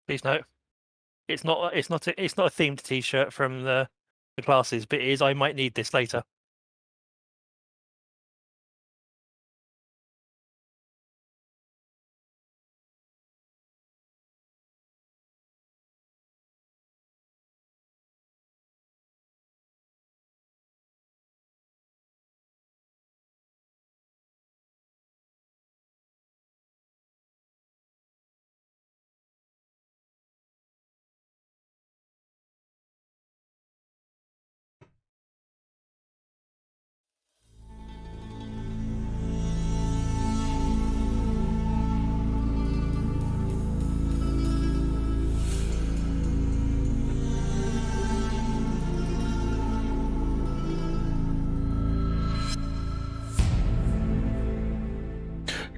Please note, it's not a themed T-shirt from the classes, but it is. I might need this later.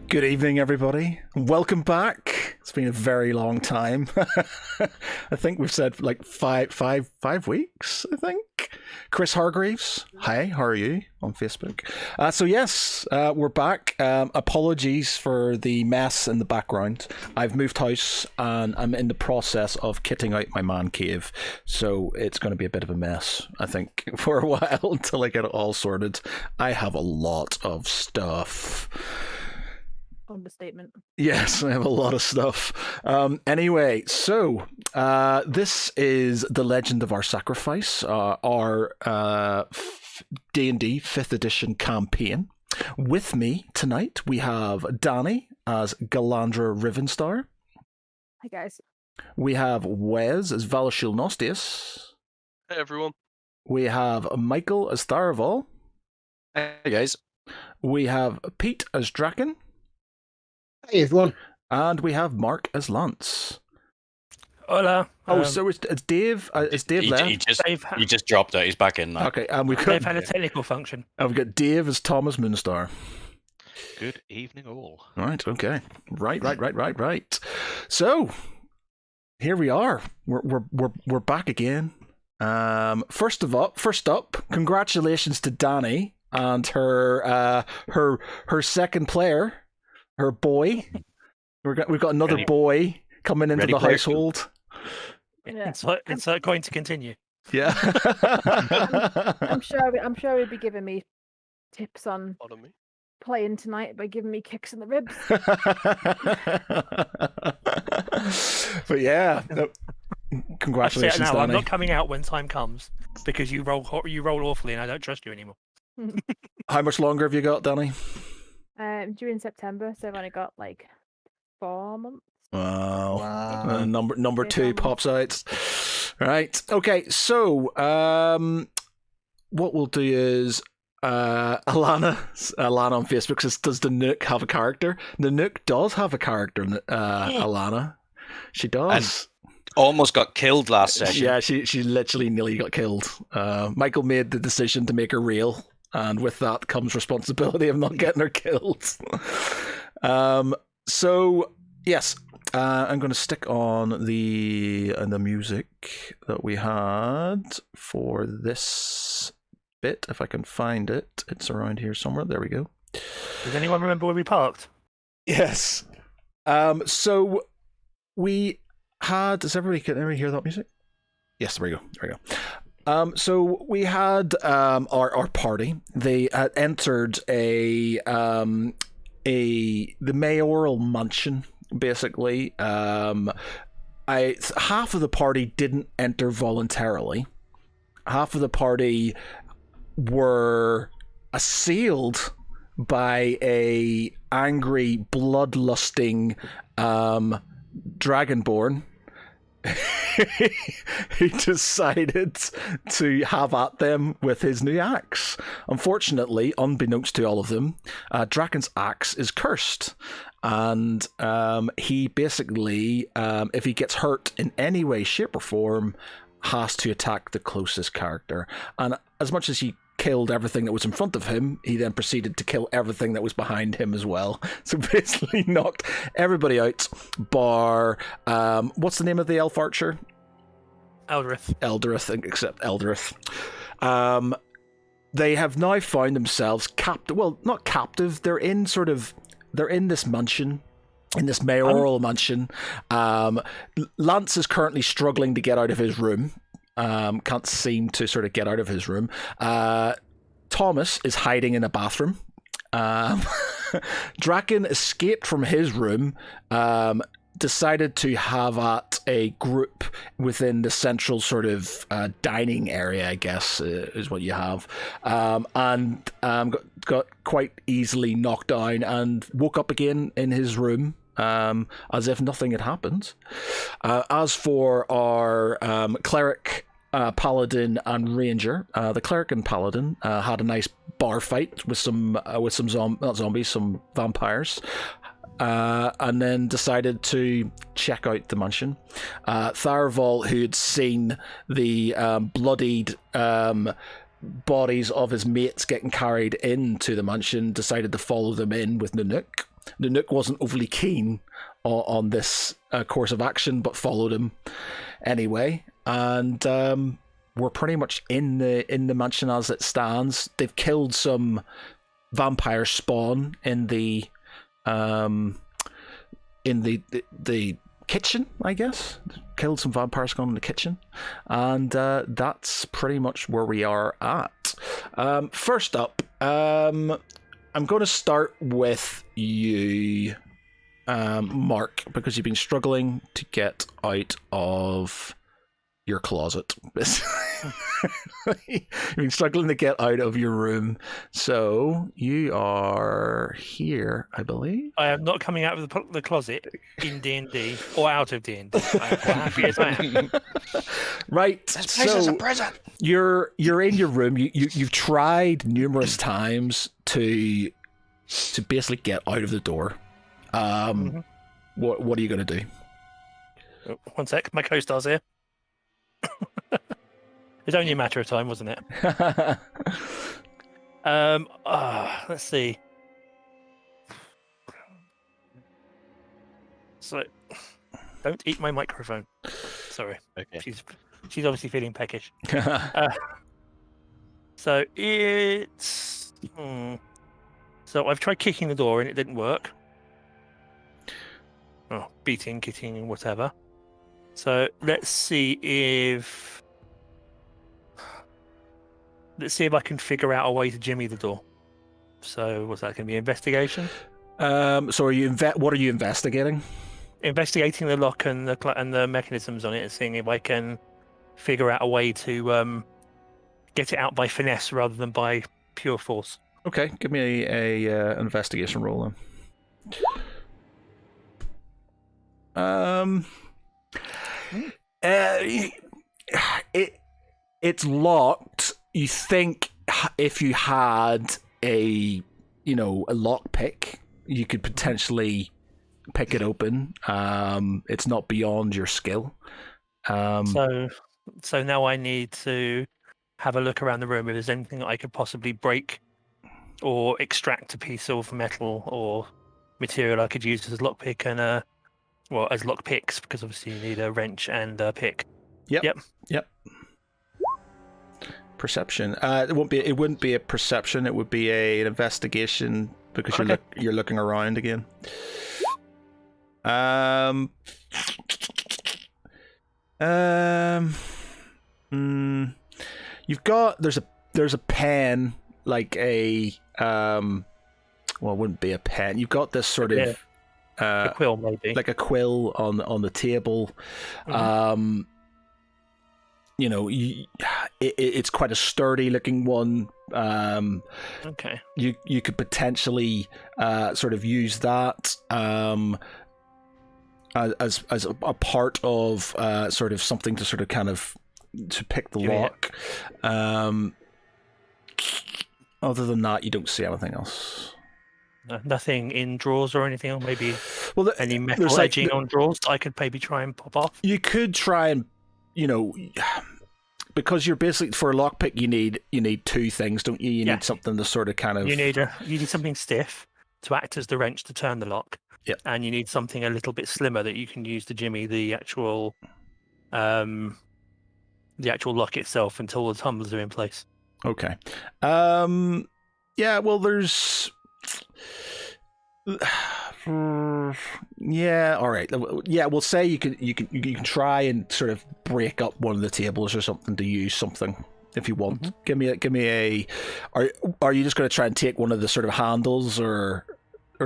Good evening, everybody. Welcome back. It's been a very long time. I think we've said like five weeks, I think. Chris Hargreaves. Hi, how are you on Facebook? So yes, we're back. Apologies for the mess in the background. I've moved house and I'm in the process of kitting out my man cave. So it's going to be a bit of a mess, I think, for a while until I get it all sorted. I have a lot of stuff. Understatement. Yes, I have a lot of stuff. Anyway, so this is The Legend of Our Sacrifice, our D&D 5th edition campaign. With me tonight, we have Danny as Galandra Rivenstar. Hi, guys. We have Wes as Valashil Nostius. Hey, everyone. We have Michael as Tharaval. Hey, guys. We have Pete as Draken. Hey, everyone. And we have Mark as Lance. Hola. Oh, so it's Dave. Is Dave left? He just dropped out. He's back in now. Okay, and Dave had a technical function. And we've got Dave as Thomas Moonstar. Good evening, all. Right. Okay. Right. So here we are. We're back again. First up, congratulations to Danny and her second player. Her boy. We've got another boy coming into the household. Yeah. It's going to continue. Yeah. I'm sure he'll be giving me tips on playing tonight by giving me kicks in the ribs. But yeah, congratulations, Danny. Danny. I'm not coming out when time comes because you roll awfully, and I don't trust you anymore. How much longer have you got, Danny? During September, so I've only got like 4 months. Wow. Number 2 pops out. Right. Okay. So, what we'll do is, Alana on Facebook says, "Does the Nook have a character?" The Nook does have a character. Alana, she does. And almost got killed last session. Yeah, she literally nearly got killed. Michael made the decision to make her real. And with that comes responsibility of not getting her killed. So yes, I'm going to stick on the music that we had for this bit, if I can find it. It's around here somewhere. There we go. Does anyone remember where we parked? Yes. So we had. Can everybody hear that music? Yes. There we go. So we had our party. They had entered the mayoral mansion. Basically, half of the party didn't enter voluntarily. Half of the party were assailed by a angry, bloodlusting dragonborn. He decided to have at them with his new axe. Unfortunately, unbeknownst to all of them, Draken's axe is cursed, and he basically, if he gets hurt in any way, shape, or form, has to attack the closest character. And as much as he killed everything that was in front of him, he then proceeded to kill everything that was behind him as well. So basically knocked everybody out, bar what's the name of the elf archer? Eldrith, except Eldrith. They have now found themselves captive. Well, not captive. They're in this mansion, in this mayoral mansion. Lance is currently struggling to get out of his room. Can't seem to sort of get out of his room. Thomas is hiding in a bathroom. Draken escaped from his room, decided to have at a group within the central sort of dining area, I guess, is what you have, and got quite easily knocked down and woke up again in his room, as if nothing had happened. As for our cleric, paladin and ranger, the cleric and paladin had a nice bar fight with some vampires, and then decided to check out the mansion. Tharval, who had seen the bloodied bodies of his mates getting carried into the mansion, decided to follow them in with Nanook. Nanook wasn't overly keen on this course of action, but followed him anyway. And we're pretty much in the mansion as it stands. They've killed some vampire spawn in the kitchen, I guess. Killed some vampire spawn in the kitchen, and that's pretty much where we are at. First up, I'm going to start with you, Mark, because you've been struggling to get out of your closet. You've been struggling to get out of your room, so you are here, I believe. I am not coming out of the closet in D&D or out of D&D. I'm happy as I am. Right, This place is a so prison. you're in your room. You've tried numerous times to basically get out of the door. What are you going to do? Oh, one sec, my co-star's here. It's only a matter of time, wasn't it? Let's see. So, don't eat my microphone. Sorry. Okay. She's obviously feeling peckish. So it's. So I've tried kicking the door and it didn't work. Oh, beating, kicking, whatever. So let's see if I can figure out a way to jimmy the door. So what's that going to be? Investigation? So are you what are you investigating? Investigating the lock and the mechanisms on it, and seeing if I can figure out a way to get it out by finesse rather than by pure force. Okay, give me a investigation roll then. It's locked. You think if you had a lockpick, you could potentially pick it open. It's not beyond your skill. So now I need to have a look around the room if there's anything that I could possibly break or extract a piece of metal or material I could use as a lockpick and as lockpicks, because obviously you need a wrench and a pick. Yep. Perception. It wouldn't be a perception. It would be an investigation, because you're looking around again. You've got there's a pen, like a well, it wouldn't be a pen. You've got this sort of a quill, maybe, like a quill on the table. Mm-hmm. It's quite a sturdy looking one. Okay. You could potentially sort of use that as a part of sort of something to sort of kind of to pick the lock. Other than that, you don't see anything else. Nothing in drawers or anything, or maybe any metal there's like edging on drawers I could maybe try and pop off. You could try and, because you're basically, for a lockpick, you need two things, don't you? You need something to sort of kind of. You need something stiff to act as the wrench to turn the lock. Yeah. And you need something a little bit slimmer that you can use to jimmy the actual lock itself until the tumblers are in place. Okay. Yeah. Well, there's Yeah, all right. Yeah, we'll say you can try and sort of break up one of the tables or something to use something if you want. Mm-hmm. Give me a. Are you just going to try and take one of the sort of handles or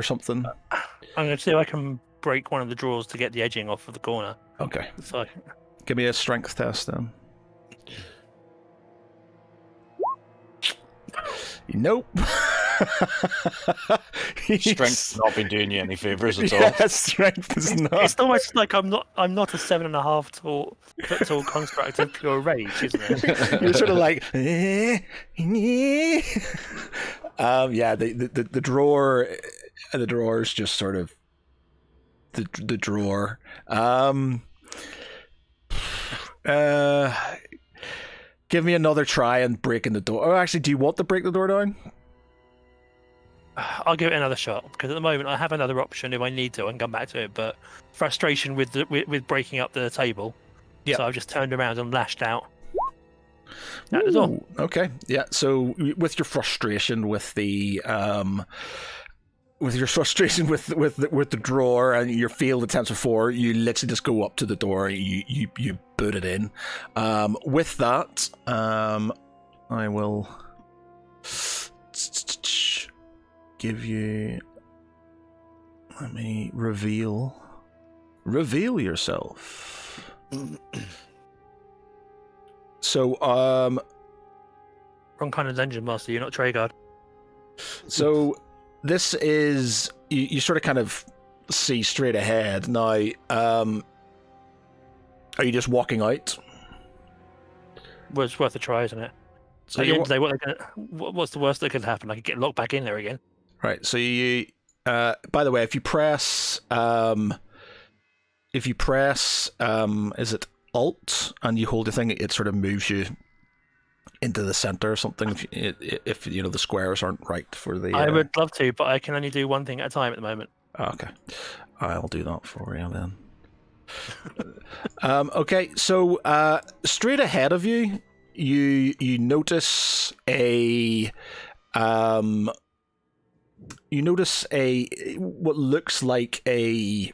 something? I'm going to see if I can break one of the drawers to get the edging off of the corner. Okay. So give me a strength test then. Nope. Strength has not been doing you any favors at all. Yeah, strength is not. It's almost like I'm not a 7.5 foot tall construct of pure rage, isn't it? You're sort of like, yeah. The drawer, the drawer's just sort of the drawer. Give me another try and breaking the door. Oh, actually, do you want to break the door down? I'll give it another shot because at the moment I have another option if I need to. I can come back to it, but frustration with breaking up the table. Yeah. So I've just turned around and lashed out. At the door. Okay. Yeah. So with your frustration with the with the drawer and your failed attempts before, you literally just go up to the door. You boot it in. With that, I will give you. Let me reveal yourself. So, wrong kind of dungeon master. You're not Treyguard. So, this is you sort of kind of see straight ahead now. Are you just walking out? Well, it's worth a try, isn't it? So at the end of the day, what's the worst that could happen? I could get locked back in there again. Right. So you. By the way, if you press, is it Alt and you hold the thing, it sort of moves you into the center or something. If you know the squares aren't right for the. I would love to, but I can only do one thing at a time at the moment. Okay, I'll do that for you then. Okay, so straight ahead of you, you notice a what looks like a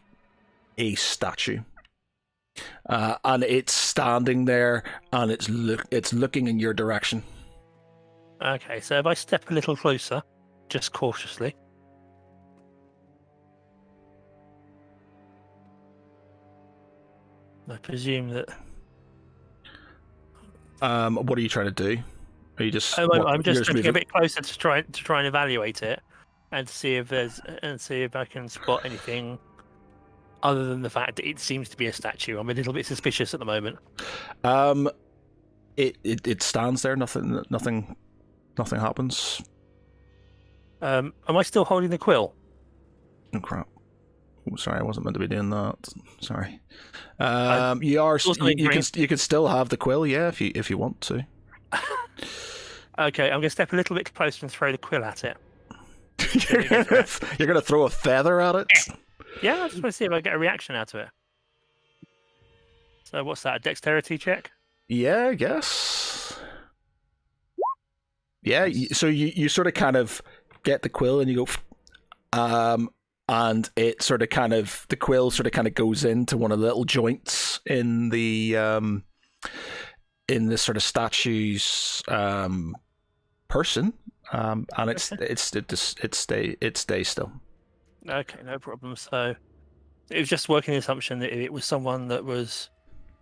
statue, and it's standing there, and it's looking in your direction. Okay, so if I step a little closer, just cautiously. I presume that. What are you trying to do? Are you just? I'm just stepping a bit closer to try and evaluate it, and see if I can spot anything other than the fact that it seems to be a statue. I'm a little bit suspicious at the moment. It stands there. Nothing happens. Am I still holding the quill? Oh crap! Oh, sorry, I wasn't meant to be doing that. Sorry. You are. You can still have the quill, yeah, if you want to. Okay, I'm going to step a little bit closer and throw the quill at it. You're going to throw a feather at it? Yeah, I just want to see if I get a reaction out of it. So what's that, a dexterity check? Yeah, I guess. Yeah, so you sort of kind of get the quill and you go, and it sort of kind of, the quill sort of kind of goes into one of the little joints in the sort of statue's person, and it stays still. Okay, no problem. So it was just working the assumption that if it was someone that was,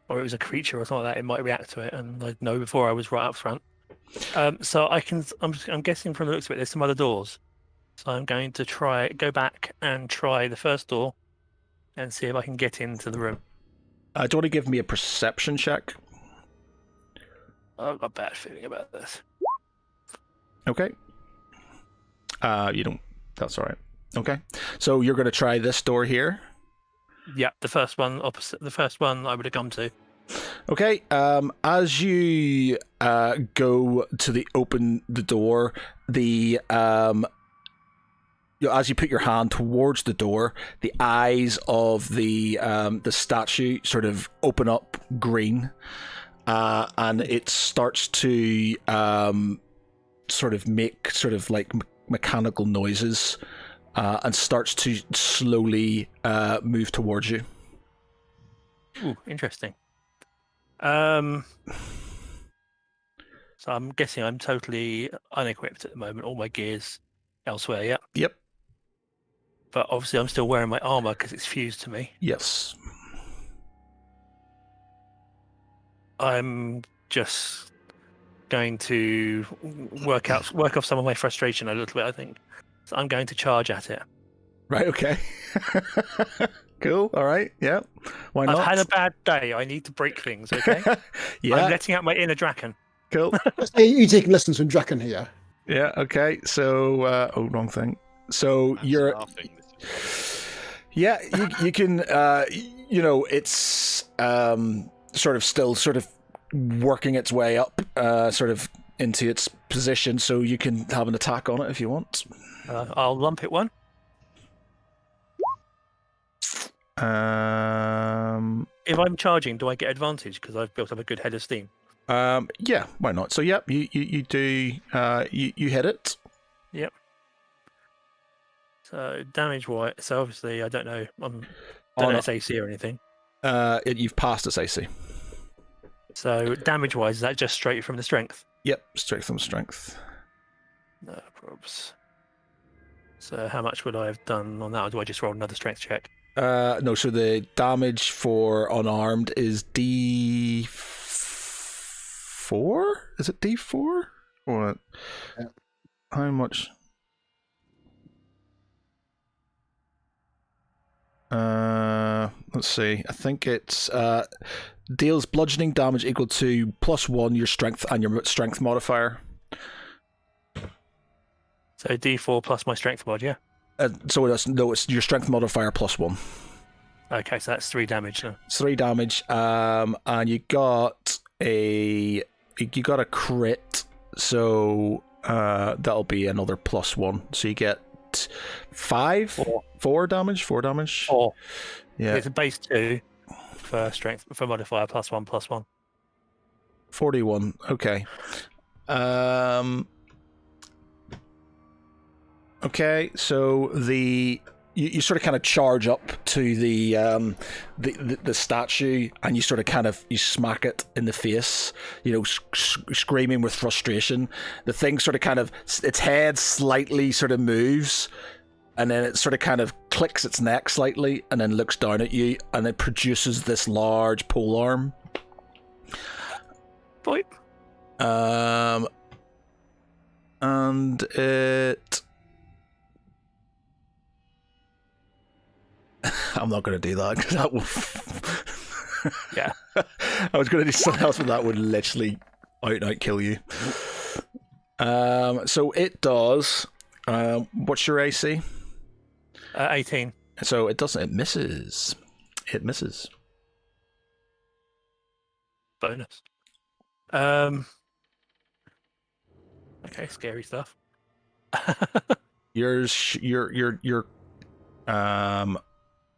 or it was a creature or something like that, it might react to it, and I'd know before I was right up front. So I'm guessing from the looks of it, there's some other doors. So I'm going to go back and try the first door and see if I can get into the room. Do you want to give me a perception check? I've got a bad feeling about this. Okay. You don't. That's all right. Okay. So you're going to try this door here? Yeah, the first one opposite. The first one I would have come to. Okay. As you go to open the door, as you put your hand towards the door, the eyes of the statue sort of open up green, and it starts to sort of make sort of like mechanical noises, and starts to slowly move towards you. Ooh, interesting. So I'm guessing I'm totally unequipped at the moment. All my gear's elsewhere, yeah? Yep. But obviously I'm still wearing my armor because it's fused to me. Yes. I'm just going to work off some of my frustration a little bit, I think. So I'm going to charge at it. Right, okay. Cool, all right, yeah. Why not? I've had a bad day. I need to break things, okay? Yeah. I'm letting out my inner Draken. Cool. You taking lessons from Draken here? Yeah, okay. So, wrong thing. So you're... Yeah, you can, it's sort of still sort of working its way up, sort of into its position, so you can have an attack on it if you want. I'll lump it one. If I'm charging, do I get advantage because I've built up a good head of steam? Yeah, why not? So, yeah, you do, you hit it. Yep. So, damage-wise, so obviously, I don't know, don't know its AC or anything. You've passed its AC. So, damage-wise, is that just straight from the strength? Yep, straight from strength. No probs. So, how much would I have done on that, or do I just roll another strength check? No, so the damage for unarmed is D4? Is it D4? Or Yeah. how much? Let's see. I think it's deals bludgeoning damage equal to +1 your strength and your strength modifier. So, D4 plus my strength mod, yeah? So it's your strength modifier +1. Okay, so that's 3 damage now. It's 3 damage. And you got a crit, so that'll be another +1. So you get 4 damage. 4 damage. 4. Yeah. It's a base 2 for strength for modifier +1/+1. 41. Okay. Okay, so you sort of kind of charge up to the statue, and you sort of you smack it in the face, screaming with frustration. The thing sort of its head slightly sort of moves, and then it sort of kind of clicks its neck slightly, and then looks down at you, and it produces this large pole arm. Boy. And it... I'm not going to do that, because that will... Yeah. I was going to do something else, but that would literally out kill you. So it does... what's your AC? 18. So it doesn't... It misses. It misses. Bonus. Okay, scary stuff. Your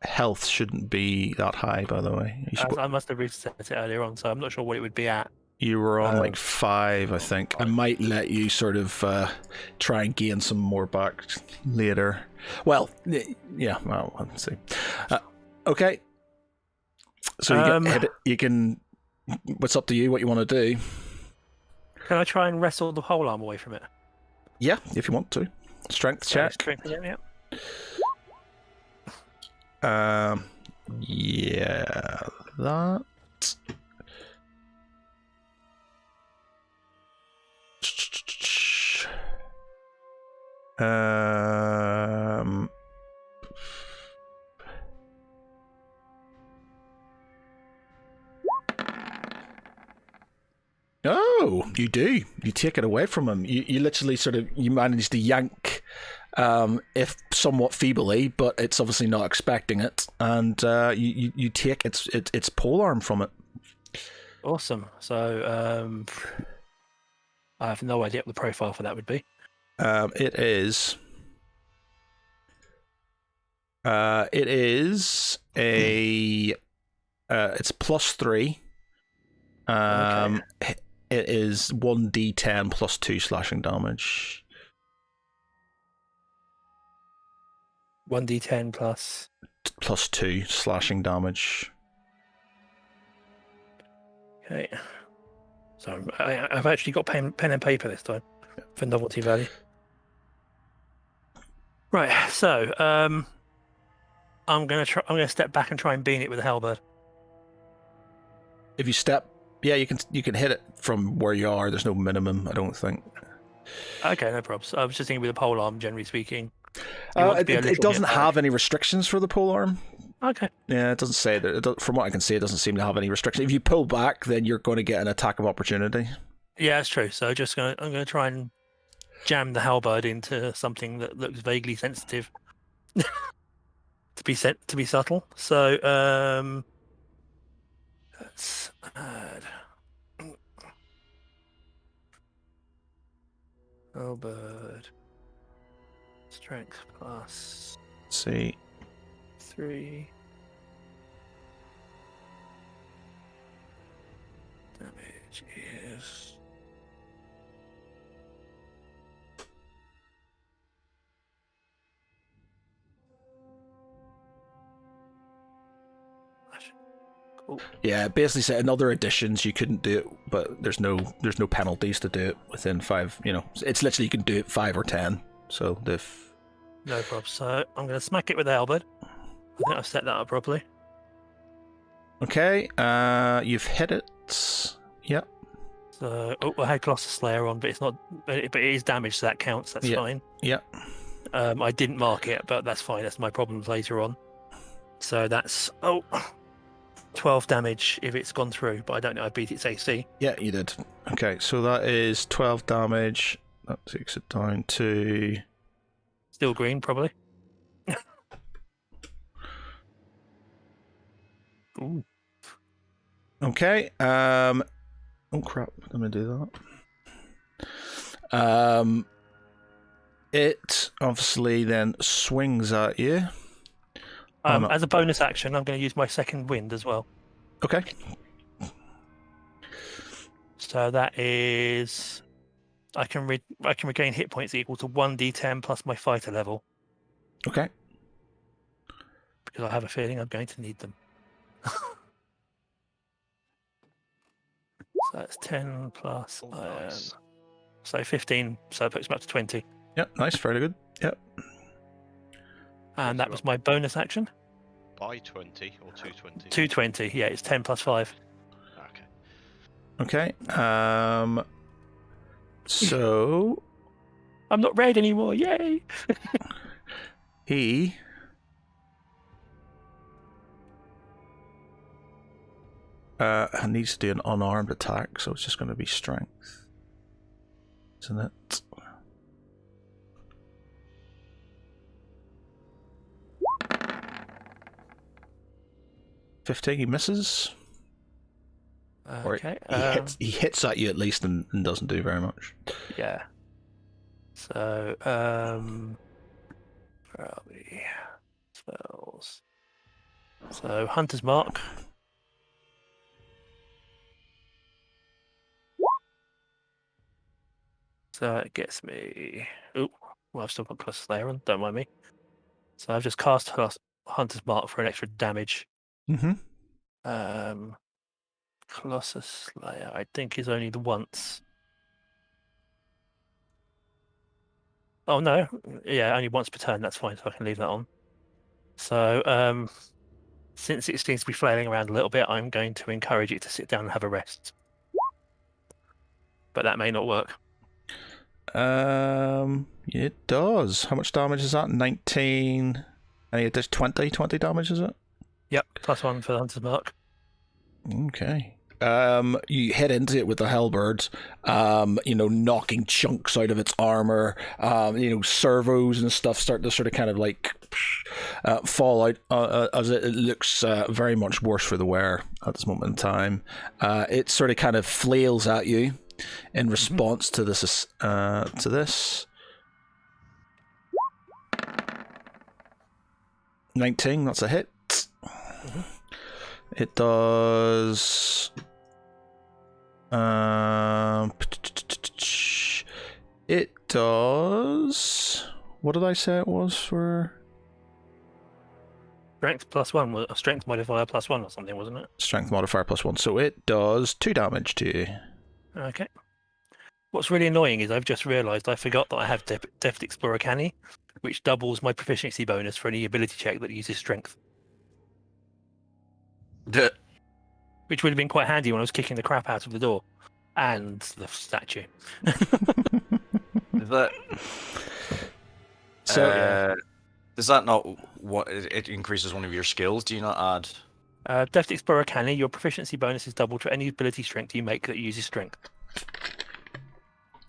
health shouldn't be that high, by the way. I must have reset it earlier on, so I'm not sure what it would be at. You were on like 5, I think. I might let you sort of try and gain some more back later. Well, yeah, well, let's see. Okay. So you can... What's up to you, what you want to do? Can I try and wrestle the whole arm away from it? Yeah, if you want to. Strength check. Strength again, yeah. Yeah, that. Oh, you do. You take it away from him. You literally you manage to yank, if somewhat feebly, but it's obviously not expecting it, and you take its polearm from it. Awesome. So I have no idea what the profile for that would be. It is a it's +3. Okay. It is 1d10 +2 slashing damage. 1d10 plus. Plus 2 slashing damage. Okay. So I've actually got pen and paper this time for novelty value. Right. So I'm gonna step back and try and bean it with a halberd. If you step, yeah, you can hit it from where you are. There's no minimum, I don't think. Okay, no problems. I was just thinking with a pole arm, generally speaking. It doesn't have any restrictions for the pole arm. Okay. Yeah, it doesn't say that. From what I can see, it doesn't seem to have any restrictions. If you pull back, then you're going to get an attack of opportunity. Yeah, that's true. So I'm gonna try and jam the halberd into something that looks vaguely sensitive. to be subtle. So let's add halberd strength plus Let's see. 3 damage is cool. Yeah, basically said in other editions you couldn't do it, but there's no penalties to do it within 5. You know, it's literally you can do it 5 or 10. So No problem. So I'm going to smack it with the halberd. I think I've set that up properly. Okay, you've hit it. Yep. So I had Colossus Slayer on, but it's not. But it is damage, so that counts. That's fine. Yep. I didn't mark it, but that's fine. That's my problems later on. So that's 12 damage if it's gone through, but I don't know. I beat its AC. Yeah, you did. Okay, so that is 12 damage. That takes it down to Still green, probably. Ooh. okay. Oh crap! Let me do that. It obviously then swings at you. As a bonus action, I'm going to use my second wind as well. Okay. So that is, I can regain hit points equal to 1d10 plus my fighter level. Okay. Because I have a feeling I'm going to need them. So that's 10 plus, Nice. so 15. So it puts me up to 20. Yep. Nice. Very good. Yep. And that was my bonus action. By 20 or 220? 220. Yeah, it's 10 plus 5. Okay. Okay. So I'm not red anymore. Yay! he needs to do an unarmed attack, so it's just going to be strength, isn't it? He misses. Okay. He hits at you at least and doesn't do very much. Yeah. So, where are we? Spells. So, Hunter's Mark. So it gets me. Oh, well, I've still got Colossus Slayer on. Don't mind me. So I've just cast Hunter's Mark for an extra damage. Mm-hmm. Colossus Slayer, I think, is only the once. Oh no, yeah, only once per turn. That's fine, so I can leave that on. So, since it seems to be flailing around a little bit, I'm going to encourage it to sit down and have a rest. But that may not work. It does. How much damage is that? 19. And it does 20 damage, is it? Yep, +1 for the Hunter's Mark. Okay. You hit into it with the halberd, knocking chunks out of its armor. Servos and stuff start to sort of kind of like fall out as it looks very much worse for the wearer at this moment in time. It sort of kind of flails at you in response to this. 19, that's a hit. It does. It does. What did I say it was for? Strength +1 was a strength modifier +1 or something, wasn't it? Strength modifier +1, so it does 2 damage to you. Okay. What's really annoying is I've just realised I forgot that I have Deft Explorer Canny, which doubles my proficiency bonus for any ability check that uses strength. Which would have been quite handy when I was kicking the crap out of the door and the statue. Is that So is that not what it increases one of your skills? Do you not add? Deft Explorer Canny, your proficiency bonus is doubled for any ability strength you make that uses strength.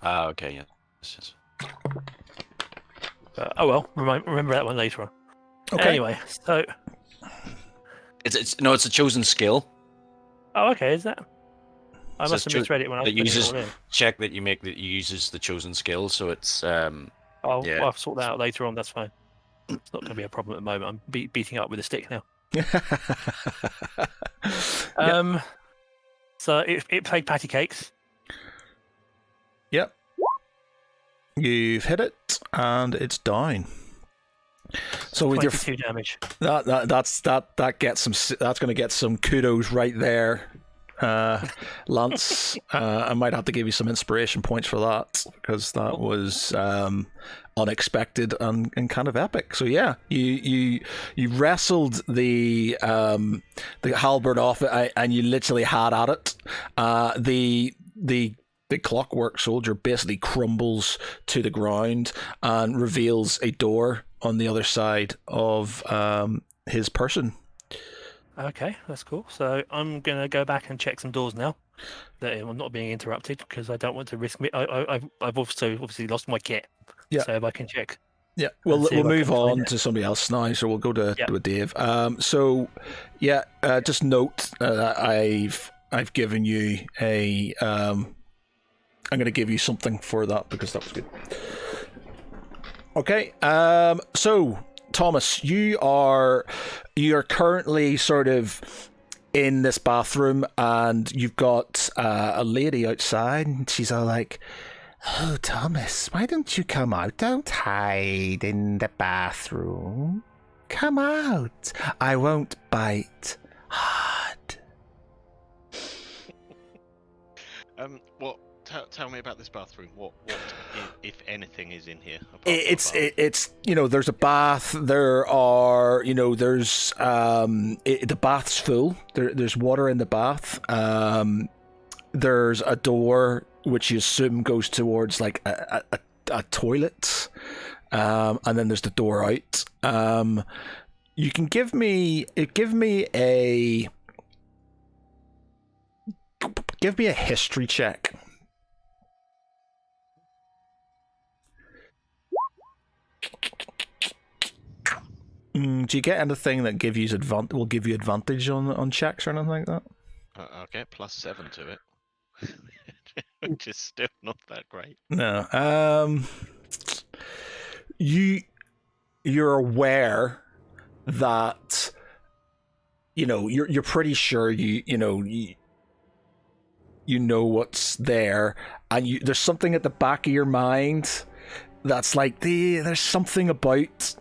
Ah, okay, yeah. Yes. Oh well, remember that one later on. Okay. Anyway, so It's a chosen skill. oh okay, is that? I So must have it's misread it when I was That putting it uses all in. check that you make that uses the chosen skill. So it's I'll yeah. sort that out later on. That's fine. It's not going to be a problem at the moment. I'm beating up with a stick now. So it played patty cakes. Yep. You've hit it, and it's down. So with your 22 damage. that gets some. That's going to get some kudos right there, Lance. I might have to give you some inspiration points for that because that was unexpected and kind of epic. So yeah, you wrestled the halberd off it, and you literally had at it. The clockwork soldier basically crumbles to the ground and reveals a door on the other side of his person. Okay, that's cool. So I'm going to go back and check some doors now. That I'm not being interrupted because I don't want to risk me. I've also obviously lost my kit. Yeah. So if I can check. Yeah, we'll see if I move can find on it. to somebody else now. So we'll go to Yeah. Dave. So yeah, just note that I've given you a I'm going to give you something for that because that was good. Okay, so Thomas, you are currently sort of in this bathroom, and you've got a lady outside, and she's all like, "Oh, Thomas, why don't you come out? Don't hide in the bathroom. Come out. I won't bite hard." What? Tell me about this bathroom. What, if anything, is in here? It's there's a bath. There are there's the bath's full. There's water in the bath. There's a door which you assume goes towards like a toilet, and then there's the door out. You can give me a history check. Do you get anything that will give you advantage on checks or anything like that? I'll get +7 to it, which is still not that great. No. You're aware that you're pretty sure you know what's there, and there's something at the back of your mind that's like there's something about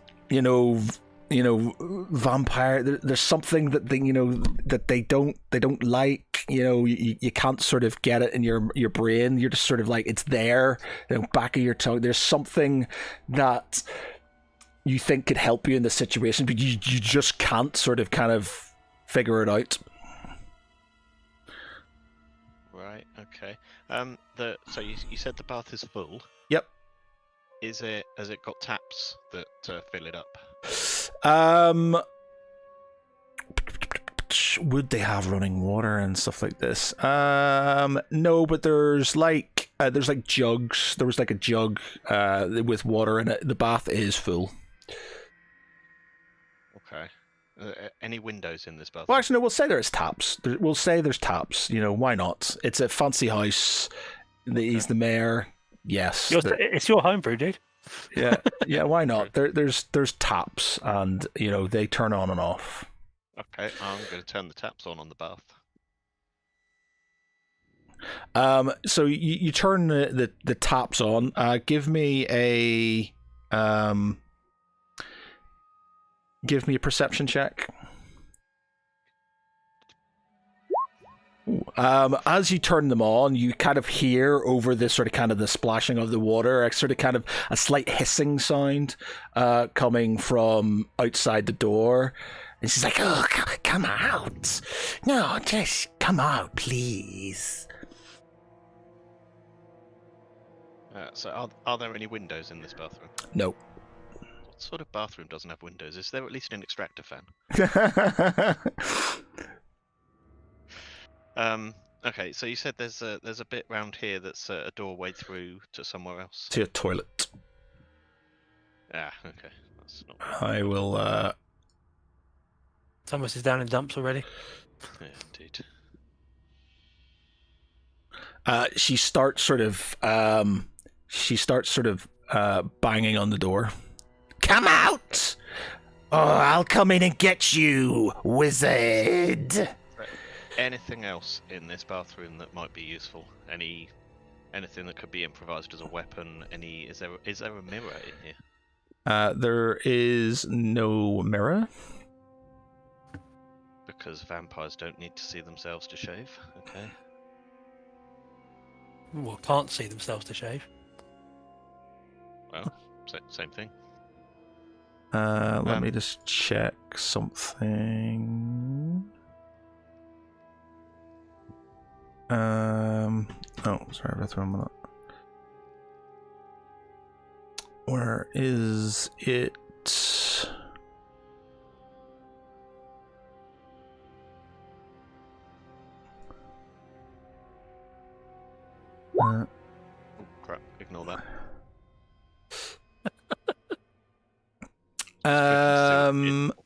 vampire. There's something that that they don't like. You can't sort of get it in your brain. You're just sort of like it's there, back of your tongue. There's something that you think could help you in this situation, but you just can't sort of kind of figure it out. Right. Okay. So you said the bath is full. Yep. Has it got taps that fill it up? Would they have running water and stuff like this? No, but there's jugs. There was like a jug with water in it. The bath is full. Okay. Any windows in this bathroom? Well, actually, no. We'll say there's taps. We'll say there's taps. Why not? It's a fancy house. He's the mayor. Yes. It's your homebrew, dude. Yeah. Why not? There's taps, and they turn on and off. Okay, I'm going to turn the taps on the bath. So you turn the taps on. Give me a give me a perception check. As you turn them on, you kind of hear over this sort of kind of the splashing of the water, a sort of kind of a slight hissing sound coming from outside the door. And she's like, "Oh, come out. No, just come out, please." So are there any windows in this bathroom? No. What sort of bathroom doesn't have windows? Is there at least an extractor fan? Okay, so you said there's a bit round here that's a doorway through to somewhere else. To a toilet. Ah, okay. That's not... I will, Thomas is down in dumps already. Yeah, indeed. she starts sort of banging on the door. Come out! Oh, I'll come in and get you, wizard! Anything else in this bathroom that might be useful? Anything that could be improvised as a weapon? Is there a mirror in here? There is no mirror. Because vampires don't need to see themselves to shave. Okay. Well, can't see themselves to shave. Well, same thing. Let me just check something. Oh, sorry, I threw a minute. Where is it? Oh crap! Ignore that.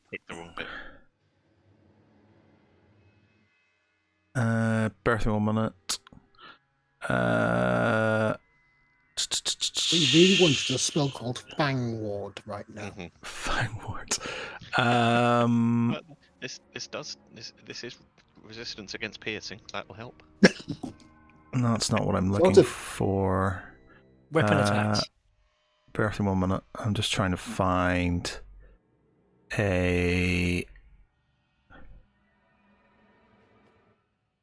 Click the wrong bit. Bear with me 1 minute. We really wanted a spell called Fang Ward right now. Mm-hmm. Fine word. This is resistance against piercing. That will help. No, that's not what I'm looking for. Weapon attacks. Bear with me 1 minute. I'm just trying to find a...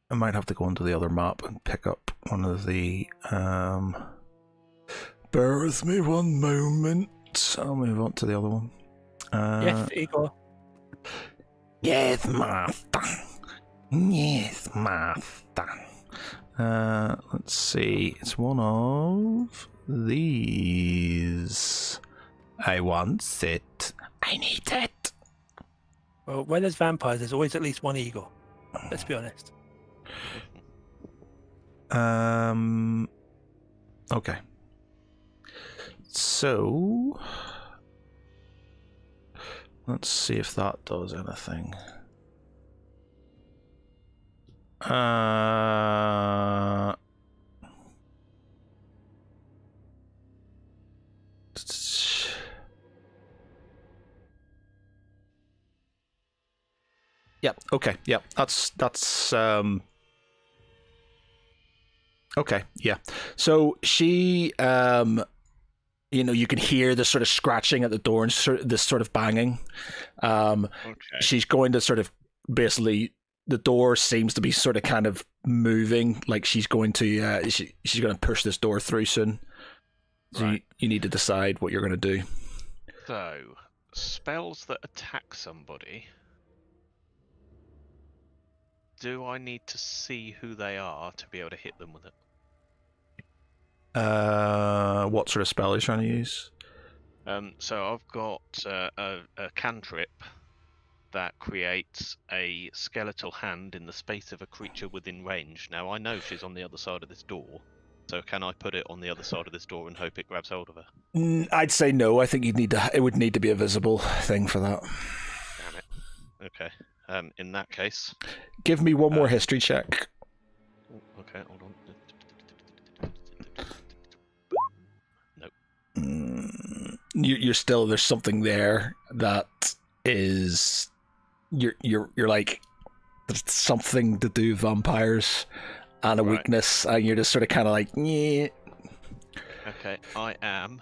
I might have to go into the other map and pick up one of the... Bear with me 1 moment. I'll move on to the other one. Yes, Igor. Yes, master. Yes, master. Let's see. It's one of these. I want it. I need it. Well, where there's vampires, there's always at least one Igor. Let's be honest. Okay. So let's see if that does anything. Yeah, okay, yeah. That's okay, yeah. So she you can hear the sort of scratching at the door and this sort of banging. Okay. She's going to sort of basically, the door seems to be sort of kind of moving, like she's going to she's going to push this door through soon. So Right. you need to decide what you're going to do. So, spells that attack somebody. Do I need to see who they are to be able to hit them with it? What sort of spell are you trying to use? So I've got a cantrip that creates a skeletal hand in the space of a creature within range. Now I know she's on the other side of this door, so can I put it on the other side of this door and hope it grabs hold of her? I'd say no. I think it would need to be a visible thing for that. Damn it. Okay. In that case, Give me one more history check. okay, hold on. You're still, there's something there that is you're like, there's something to do with vampires and a Right. weakness, and you're just sort of kind of like, yeah. Okay, I am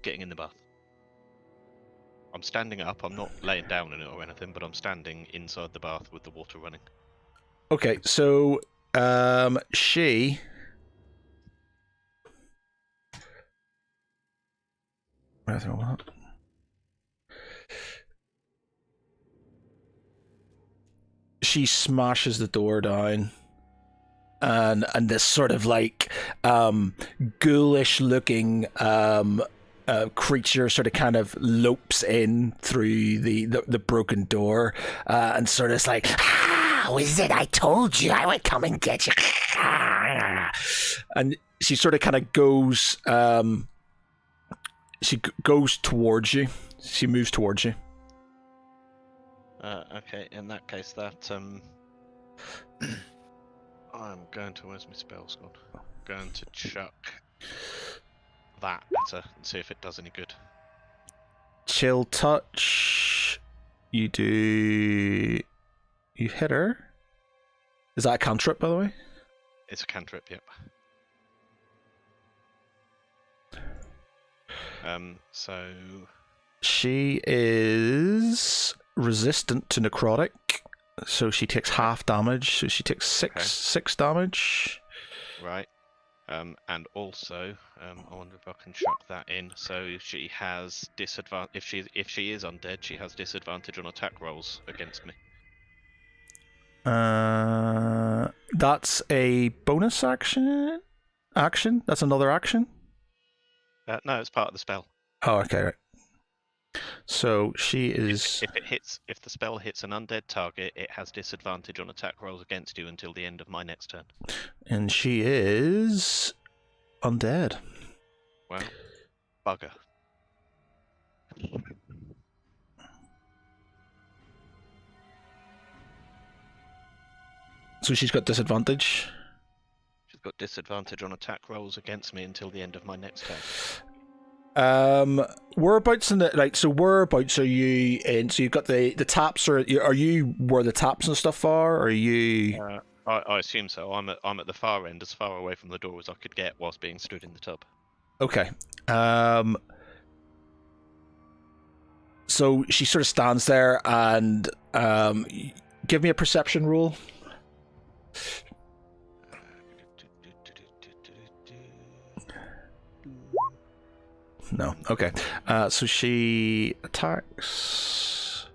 getting in the bath. I'm standing up. I'm not laying down in it or anything, but I'm standing inside the bath with the water running. Okay, so she. What? She smashes the door down, and this sort of like ghoulish looking creature sort of kind of lopes in through the broken door, and sort of like, was it? I told you I would come and get you. And she sort of kind of goes. She goes towards you. She moves towards you. Okay, in that case, that I'm going to. Where's my spells gone? Going to chuck that at her and see if it does any good. Chill touch. You do. You hit her. Is that a cantrip, by the way? It's a cantrip. Yep. So she is resistant to necrotic, so she takes half damage. So she takes six damage. Right. And also, I wonder if I can chuck that in. So she has disadvantage. If she is undead, she has disadvantage on attack rolls against me. That's a bonus action. That's another action. No, it's part of the spell. Oh, okay, right. So she is. If the spell hits an undead target, it has disadvantage on attack rolls against you until the end of my next turn. And she is undead. Well, bugger. So she's got disadvantage. She's got disadvantage on attack rolls against me until the end of my next turn. Whereabouts in the so whereabouts are you in? So you've got the taps, or are you where the taps and stuff are? Or are you? I assume so. I'm at the far end, as far away from the door as I could get whilst being stood in the tub. Okay. So she sort of stands there and give me a perception roll. No. Okay. So she attacks.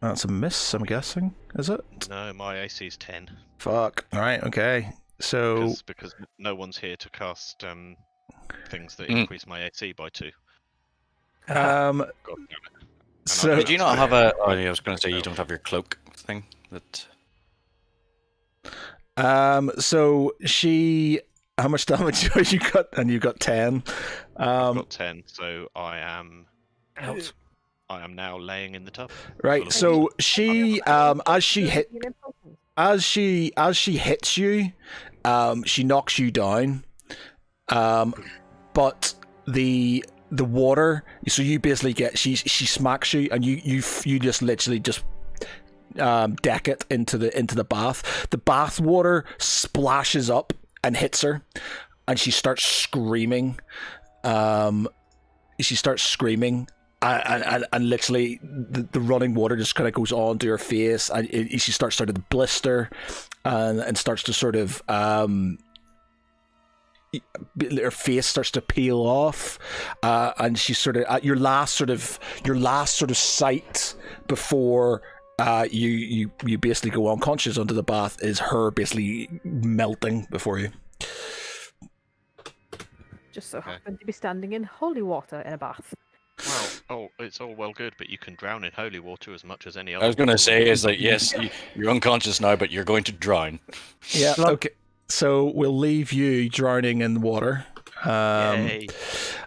That's a miss, I'm guessing. Is it? No, my AC's 10. Fuck. All right. Okay. So because no one's here to cast things that increase my AC by 2. God damn it. So did you not have a? Oh, I was going to say you don't have your cloak thing. That. So she. How much damage have you got? And you got 10. I've got 10, so I am out. I am now laying in the tub. Right. So she, as she hits you, she knocks you down. But the water. So you basically get she smacks you, and you just literally just deck it into the bath. The bath water splashes up and hits her, and she starts screaming. And literally the running water just kind of goes onto her face, and she starts to blister, and starts to sort of her face starts to peel off, and she's sort of at your last sort of sight before you basically go unconscious under the bath is her basically melting before you. Just so happened to be standing in holy water in a bath. Well, it's all well good, but you can drown in holy water as much as any other. I was going to say is that yes, you're unconscious now, but you're going to drown. Yeah. Okay. So we'll leave you drowning in water. Yay.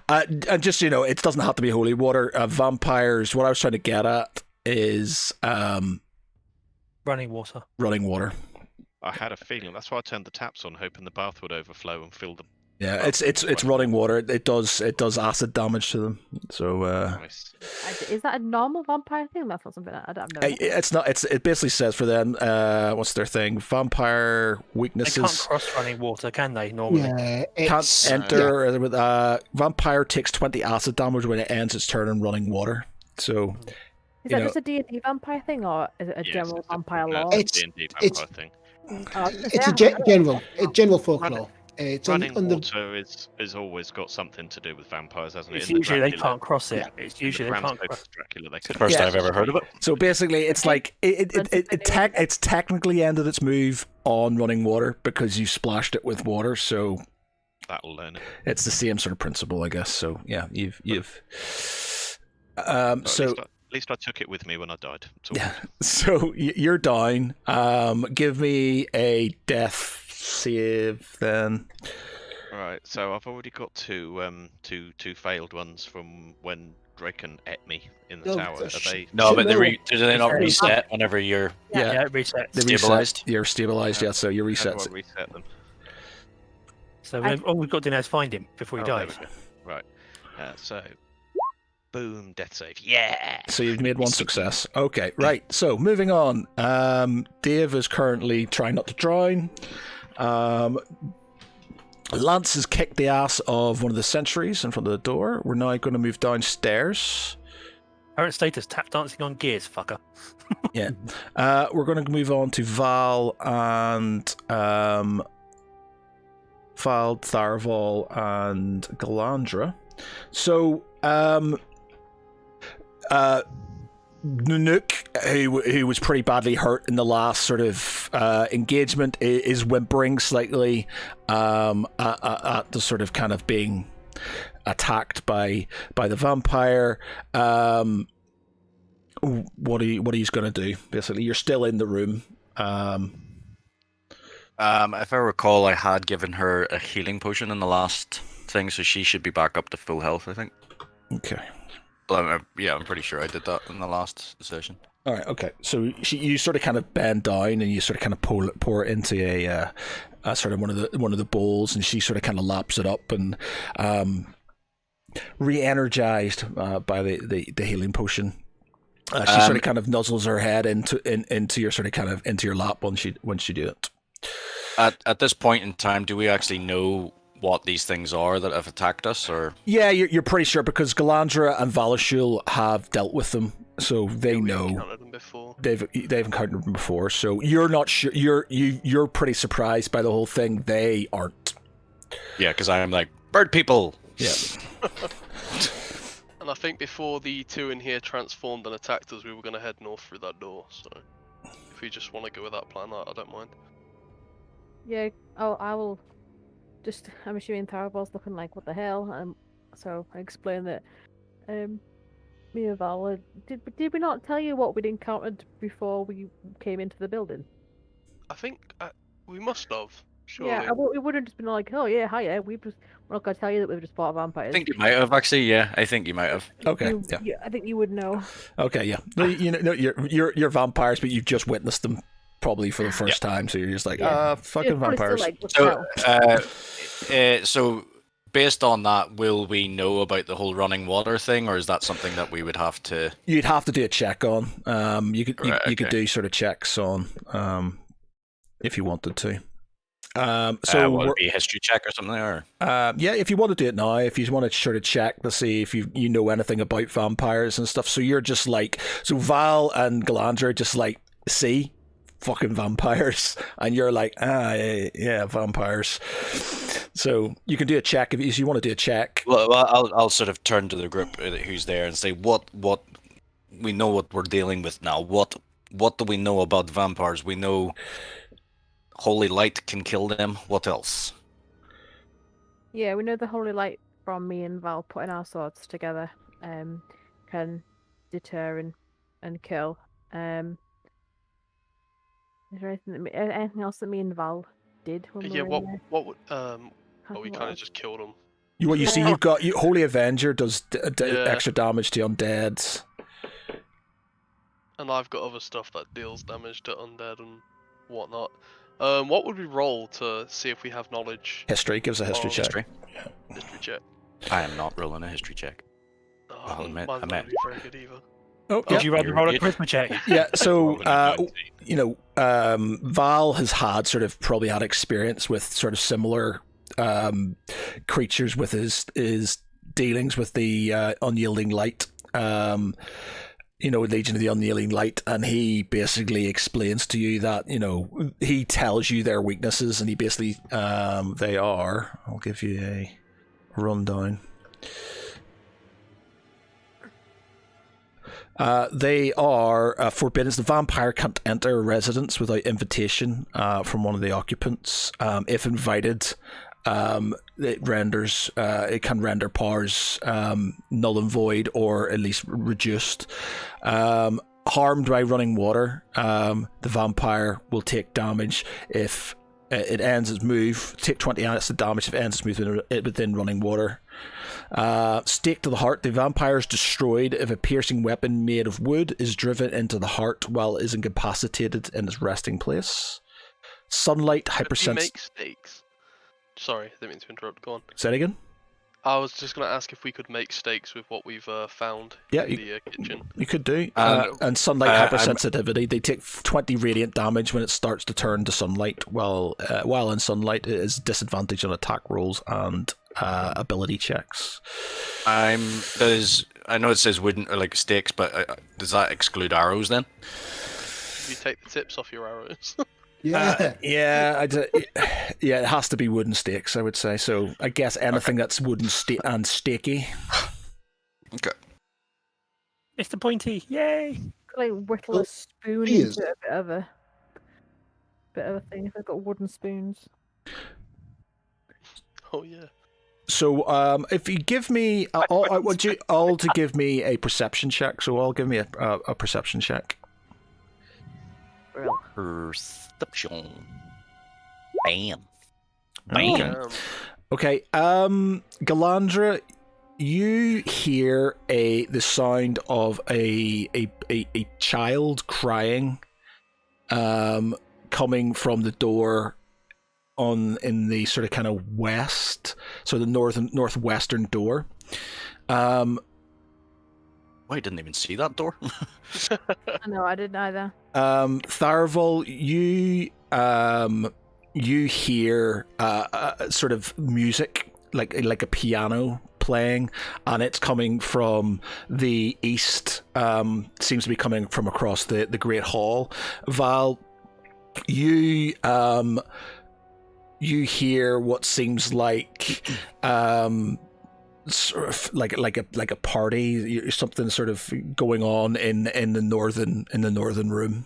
And just it doesn't have to be holy water. Vampires. What I was trying to get at is running water. Running water. I had a feeling. That's why I turned the taps on, hoping the bath would overflow and fill Yeah, it's running water. It does acid damage to them. So Nice. Is that a normal vampire thing? That's not something I don't know. it's not. It basically says for them. What's their thing? Vampire They weaknesses. can't cross running water, can they? Normally, Yeah, Can't it's enter with vampire takes 20 acid damage when it ends its turn in running water. So Is that just a D&D vampire thing, or is it a general vampire law? It's- D&D it's- vampire thing. it's a general folklore. It's Running on the water is always got something to do with vampires, hasn't it? it's In the usually they Dracula- can't cross it. Yeah. It's in the usually they Bram can't cross. Stoker's Dracula, they could. First Yeah. I've ever heard of it. So basically, it's like it's technically ended its move on running water because you splashed it with water. So That'll learn it. it's the same sort of principle, I guess. So yeah, you've. So So at least I took it with me when I died. It's all yeah, so you're down. Give me a death save then. good. Right, so I've already got two failed ones from when Draken ate me in the Oh, tower. Are gosh. they? No, but No. do they not reset whenever you're... Yeah, it resets. they reset. Stabilized? You're stabilized. Yeah, so you How reset. do I reset them? So all we've got to do now is find him before he Oh, there dies. we go. Right. So, boom, death save. Yeah. So you've made one success. Okay, right. So moving on. Dave is currently trying not to drown. Lance has kicked the ass of one of the sentries in front of the door. We're now going to move downstairs. Current status: tap dancing on gears, fucker. Yeah. We're going to move on to Val and Val, Tharval, and Galandra. So, Nanook, who was pretty badly hurt in the last sort of engagement, is whimpering slightly at the sort of kind of being attacked by the vampire. What are you going to do? Basically, you're still in the room. If I recall, I had given her a healing potion in the last thing, so she should be back up to full health, I think. Okay. But yeah, I'm pretty sure I did that in the last session. All right. Okay. So you sort of kind of bend down and you sort of kind of pour it into a sort of one of the bowls, and she sort of kind of laps it up and re-energized by the healing potion. She sort of kind of nuzzles her head into your sort of kind of into your lap once you do it. At this point in time, do we actually know what these things are that have attacked us, or? Yeah, you're pretty sure because Galandra and Valashul have dealt with them, so they know. Encountered them before. They've encountered them before, so you're not sure. You're pretty surprised by the whole thing. They aren't. Yeah, because I'm like bird people. Yeah. And I think before the two in here transformed and attacked us, we were going to head north through that door. So if we just want to go with that plan, I don't mind. Yeah. Oh, I will. I'm assuming Tharabol's looking like, what the hell? So I explained that. Me and Val, did we not tell you what we'd encountered before we came into the building? I think we must have. Surely. Yeah, we wouldn't have just been like, oh yeah, hiya. We're not gonna tell you that we've just fought vampires. I think you might have actually. Yeah, I think you might have. Okay. Yeah, I think you would know. Okay. Yeah. You know, you're vampires, but you've just witnessed them probably for the first time, so you're just like, fucking You're probably vampires. still like, what the hell? So based on that, will we know about the whole running water thing, or is that something that we would have to? You'd have to do a check on. You could Okay. do sort of checks on, if you wanted to. Will it be a history check or something, or? Yeah, if you want to do it now, if you want to sort of check to see if you know anything about vampires and stuff. So you're just like, so Val and Galandra just like, see, fucking vampires, and you're like, yeah, vampires. So you can do a check if you want to do a check. Well, I'll sort of turn to the group who's there and say, what we know what we're dealing with now. What do we know about vampires? We know holy light can kill them. What else? Yeah, we know the holy light from me and Val putting our swords together can deter and kill. Is there anything else that me and Val did when we Yeah. were What would Can't we think kind what of just killed them. What you see, you've got Holy Avenger does Yeah. extra damage to undeads. And I've got other stuff that deals damage to undead and whatnot. What would we roll to see if we have knowledge? History gives a history Oh, check. History. History check. I am not rolling a history check. Oh, I'll admit, mine's I not meant- really very good either. Oh, Did you rather you're roll a good. charisma check? yeah. So, Probably 19. Val has probably had experience with sort of similar creatures with his dealings with the unyielding light. Legion of the Unyielding Light, and he basically explains to you that, he tells you their weaknesses, and he basically, they are, I'll give you a rundown. They are forbidden. The vampire can't enter a residence without invitation from one of the occupants. If invited, it can render powers null and void, or at least reduced. Harmed by running water, the vampire will take damage if it ends its move. Take 20 acid damage if it ends its move within running water. Stake to the heart. The vampire is destroyed if a piercing weapon made of wood is driven into the heart while it is incapacitated in its resting place. Sunlight, Could we hypersensitive. make stakes? Sorry, I didn't mean to interrupt. Go on. Say it again? I was just going to ask if we could make stakes with what we've found Yeah, in the kitchen. You could do. And- And sunlight I'm- hypersensitivity. They take 20 radiant damage when it starts to turn to sunlight. While in sunlight, it is disadvantage on attack rolls and ability checks. I know it says wooden or like stakes, but does that exclude arrows then? You take the tips off your arrows. Yeah. Yeah, it has to be wooden stakes, I would say. So I guess anything that's wooden and sticky. Okay. Mr. Pointy, yay! Like whittle Well, a spoon he into is- a bit of a thing. If I've got wooden spoons. Oh yeah. So if you give me, I want you all to give me a perception check. So all give me a perception check. Real. Perception. Bam. Okay. Bam. Okay, Galandra, you hear the sound of a child crying, coming from the door in the sort of kind of west, so the northwestern door. I didn't even see that door. No, I didn't either. Tharval, you hear sort of music like a piano playing, and it's coming from the east. Seems to be coming from across the Great Hall. Val, you hear what seems like sort of like a party, something sort of going on in the northern room.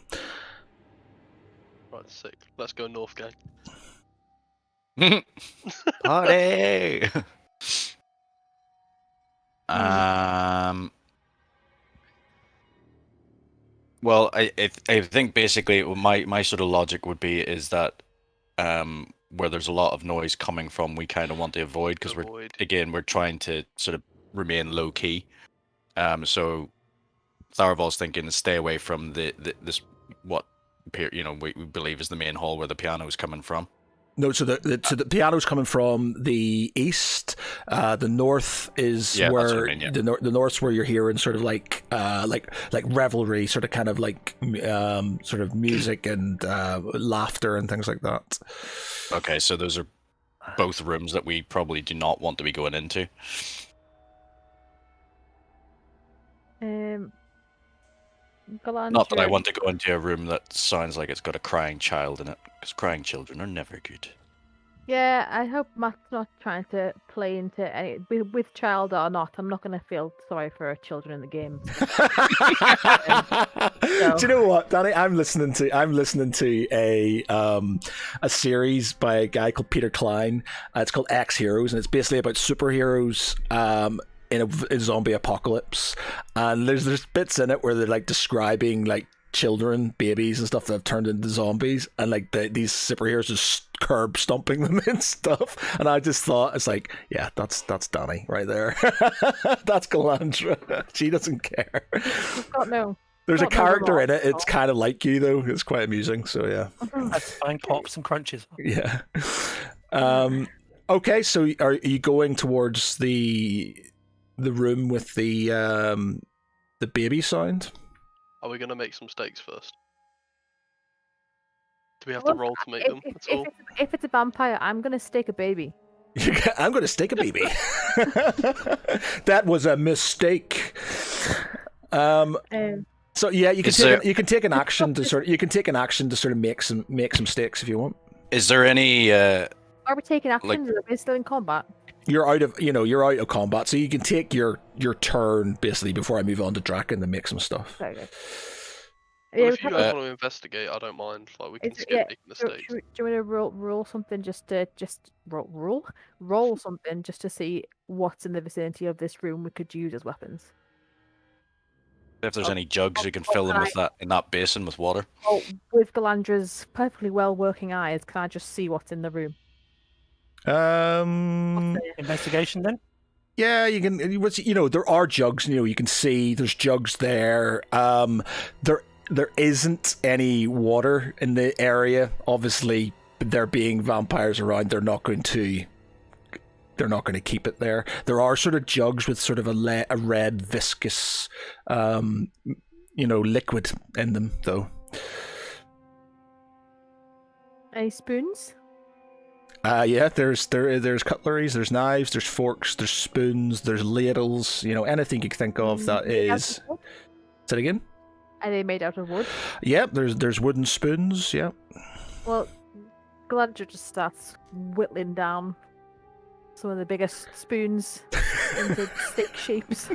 Right, sick. Let's go north, gang. Party. Well, I think basically my sort of logic would be is that where there's a lot of noise coming from, we kind of want to avoid, because we're trying to sort of remain low key. So Tharavol's thinking to stay away from this what we believe is the main hall where the piano is coming from. No, so the piano's coming from the east. The north is where that's what I mean, yeah. the north's where you're hearing sort of like revelry, sort of kind of like sort of music and laughter and things like that. Okay, so those are both rooms that we probably do not want to be going into. Galandra, Not that I want to go into a room that sounds like it's got a crying child in it, because crying children are never good. Yeah, I hope Matt's not trying to play into any with child or not. I'm not going to feel sorry for children in the game. Do you know what, Danny? I'm listening to a series by a guy called Peter Klein. It's called X Heroes, and it's basically about superheroes in a zombie apocalypse. And there's bits in it where they're like describing like children, babies, and stuff that have turned into zombies, and like these superheroes just curb stomping them and stuff. And I just thought, it's like, yeah, that's Danny right there. That's Galandra. She doesn't care. She's got no There's a Not very character in long, it. It's kind of like you though. It's quite amusing. So yeah. Satisfying pops and crunches. Yeah. Okay, so are you going towards the room with the baby sound? Are we gonna make some stakes first? Do we have to Well, roll to make them at all? If it's a vampire, I'm gonna stake a baby. I'm going to stake a baby. That was a mistake. So yeah, you can take an action to sort of make some stakes if you want. Is there any? Are we taking actions? Or are we still in combat? You're out of combat, so you can take your turn basically before I move on to Draken to make some stuff. Okay. Well, if you guys want to investigate, I don't mind. Like we can skip making the stakes. Do you want to roll something roll something just to see what's in the vicinity of this room we could use as weapons? If there's any jugs, you can fill them in that basin with water. Oh, with Galandra's perfectly well working eyes, can I just see what's in the room? Investigation then? Yeah, you can. There are jugs. You can see there's jugs there. There isn't any water in the area. Obviously, there being vampires around, they're not going to keep it there. There are sort of jugs with sort of a red viscous, liquid in them, though. Any spoons? Yeah, there's cutleries, there's knives, there's forks, there's spoons, there's ladles. Anything you can think of that is. Say it again. Are they made out of wood? Yep, there's wooden spoons. Yep. Well, Galandra just starts whittling down some of the biggest spoons into stick shapes.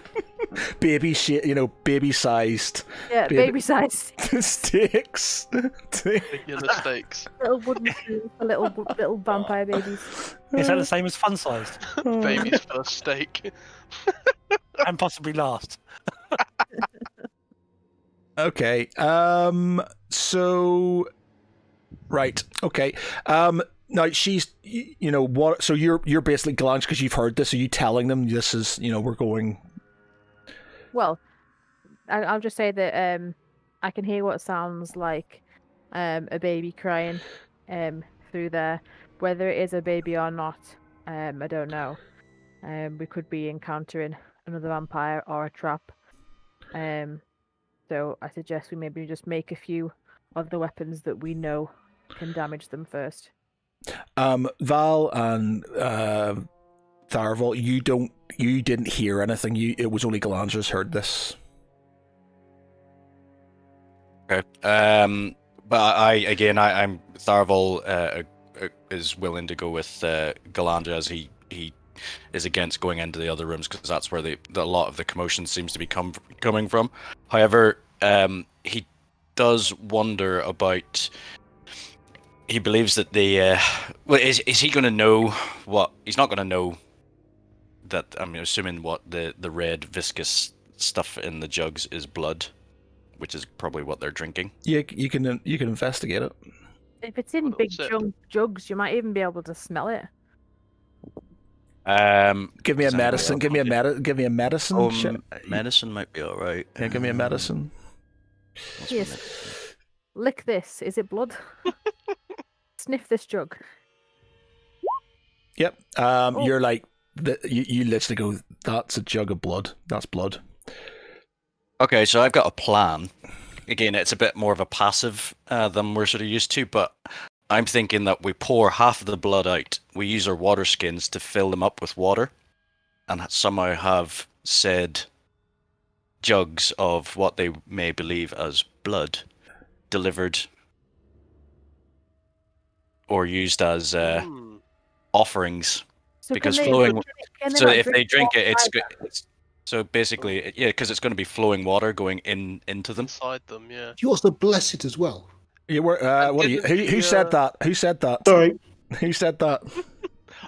Baby-sized. Yeah, baby-sized sticks. Regular stakes. Little wooden spoons for little vampire babies. Is that the same as fun-sized? Baby's first steak. And possibly last. Okay. So. Right. Okay. Now she's, what? So you're basically Galange because you've heard this. Are you telling them this is, we're going? Well, I'll just say that I can hear what sounds like a baby crying through there. Whether it is a baby or not, I don't know. We could be encountering another vampire or a trap. So I suggest we maybe just make a few of the weapons that we know can damage them first. Val and Tharval, you didn't hear anything. It was only Galandra's heard this. Okay. But I'm Tharval is willing to go with Galandra as he is against going into the other rooms because that's where a lot of the commotion seems to be coming from. However, he does wonder about. He believes that is he going to know what? He's not going to know that. I'm assuming what the red viscous stuff in the jugs is blood, which is probably what they're drinking. Yeah, you can investigate it. If it's in big jugs, you might even be able to smell it. Give me a medicine. Give me a medicine. Oh, medicine might be all right. Yeah, give me a medicine. Yes. Lick this. Is it blood? Sniff this jug. Yep. You're like you literally go. That's a jug of blood. That's blood. Okay, so I've got a plan. Again, it's a bit more of a passive than we're sort of used to, but I'm thinking that we pour half of the blood out. We use our water skins to fill them up with water, and somehow have said jugs of what they may believe as blood delivered or used as offerings. So because flowing. So if they drink it, it's so basically because it's going to be flowing water going into them. Inside them, yeah. You also bless it as well. Yeah, who said that? Who said that? Sorry. Who said that?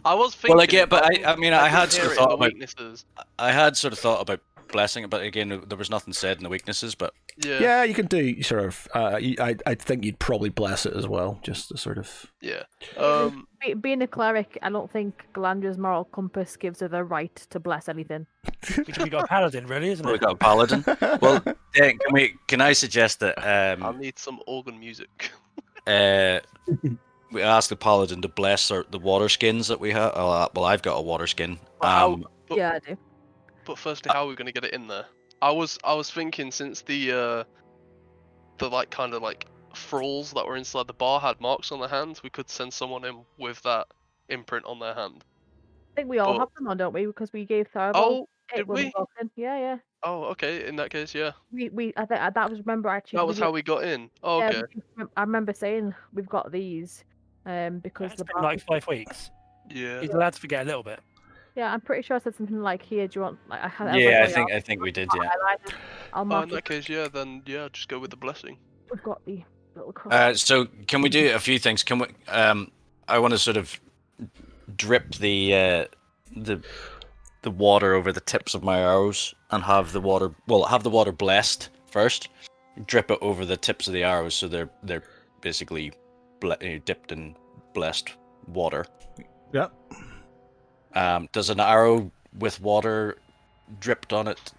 I was thinking. Well, but I had sort of thought about. weaknesses. I had sort of thought about blessing it, but again, there was nothing said in the weaknesses. But Yeah, you can do sort of. I think you'd probably bless it as well, just to sort of. Yeah. Being a cleric, I don't think Galandra's moral compass gives her the right to bless anything. We got a paladin, really, isn't we it? got a paladin. Well, can I suggest that I need some organ music. we ask the paladin to bless the water skins that we have. Well, I've got a water skin. Yeah, I do. But firstly, how are we going to get it in there? I was thinking, since the like kind of like thralls that were inside the bar had marks on their hands, we could send someone in with that imprint on their hand. I think we all have them on, don't we? Because we gave Tharball. Oh, did we? Yeah. Oh, okay. In that case, yeah. I think that was, remember, actually. That was how we got in. Oh, yeah, okay. I remember saying we've got these, because It's been like 5 weeks. Yeah. He's allowed to forget a little bit. Yeah, I'm pretty sure I said something like, "Here, do you want?" Like, I think we did. Yeah. I'll Oh, mark in that case, yeah. Then yeah, just go with the blessing. We've got the little cross. So can we do a few things? Can we? I want to sort of drip the water over the tips of my arrows and have the water. Well, have the water blessed first. Drip it over the tips of the arrows, so they're basically dipped in blessed water. Yep. Does an arrow with water dripped on it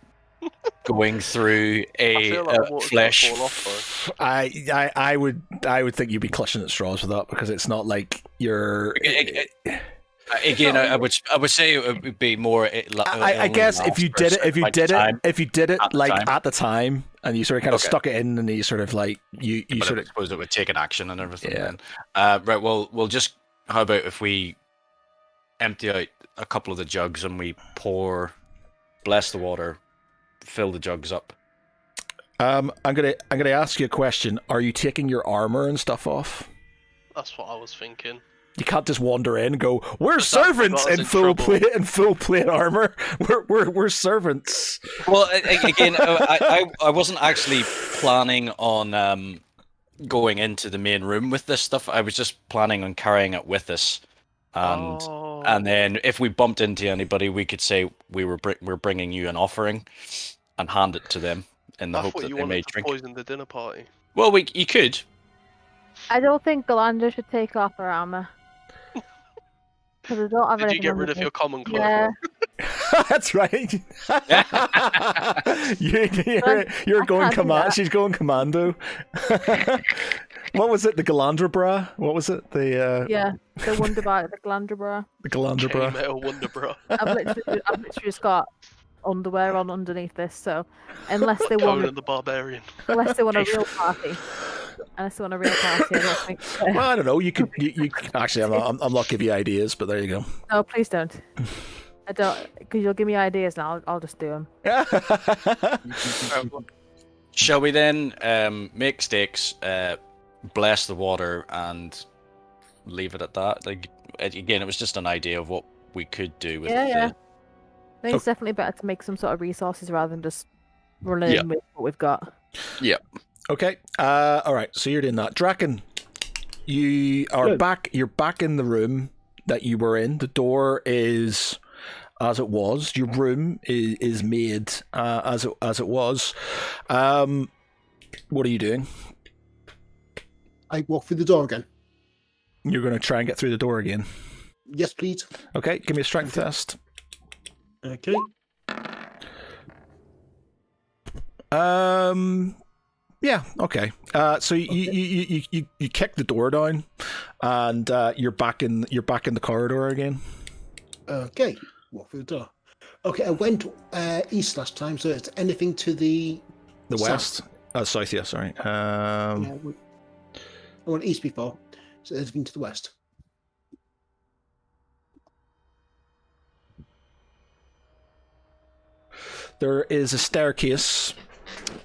going through a flesh? I would think you'd be clutching at straws with that, because it's not like you're. Again, I would say it would be more. I guess if you did it like at the time, and you sort of kind of stuck it in, and you sort of like you sort of. I suppose it would take an action and everything. Yeah. Then. Right. Well, we'll just. How about if we empty out a couple of the jugs and we bless the water, fill the jugs up. I'm gonna ask you a question. Are you taking your armor and stuff off? That's what I was thinking. You can't just wander in and go, "We're servants in full plate armor. We're servants." Well, again, I wasn't actually planning on going into the main room with this stuff. I was just planning on carrying it with us, and then if we bumped into anybody, we could say we're bringing you an offering, and hand it to them in the hope that they may drink. Poison the dinner party. Well, you could. I don't think Galandra should take off her armor. Because I don't have Did you get rid of your common cloak? Yeah. That's right. you're going commando. She's going commando. What was it? The Galandra bra? What was it? The Wonder Bra, the Galandra bra. The Galandra bra. Metal Wonder Bra. I've literally just got underwear on underneath this, so unless they want the Barbarian. Unless they want a real party. I don't think. Well, I don't know. You could. You actually. I'm not giving you ideas, but there you go. No, please don't. I don't, because you'll give me ideas, and I'll just do them. Shall we then make stakes, bless the water, and leave it at that? Like, again, it was just an idea of what we could do with I think it's definitely better to make some sort of resources rather than just running in with what we've got. Yeah. Okay. All right. So you're doing that. Draken, you are back. You're back in the room that you were in. The door is as it was. Your room is made as it was. What are you doing? I walk through the door again. You're going to try and get through the door again. Yes, please. Okay. Give me a strength test. Okay. Yeah. Okay. So you kick the door down, and you're back in the corridor again. Okay. Walk through the door. Okay. I went east last time, so it's anything to the west. South. Yeah. Sorry. I went east before, so anything to the west. There is a staircase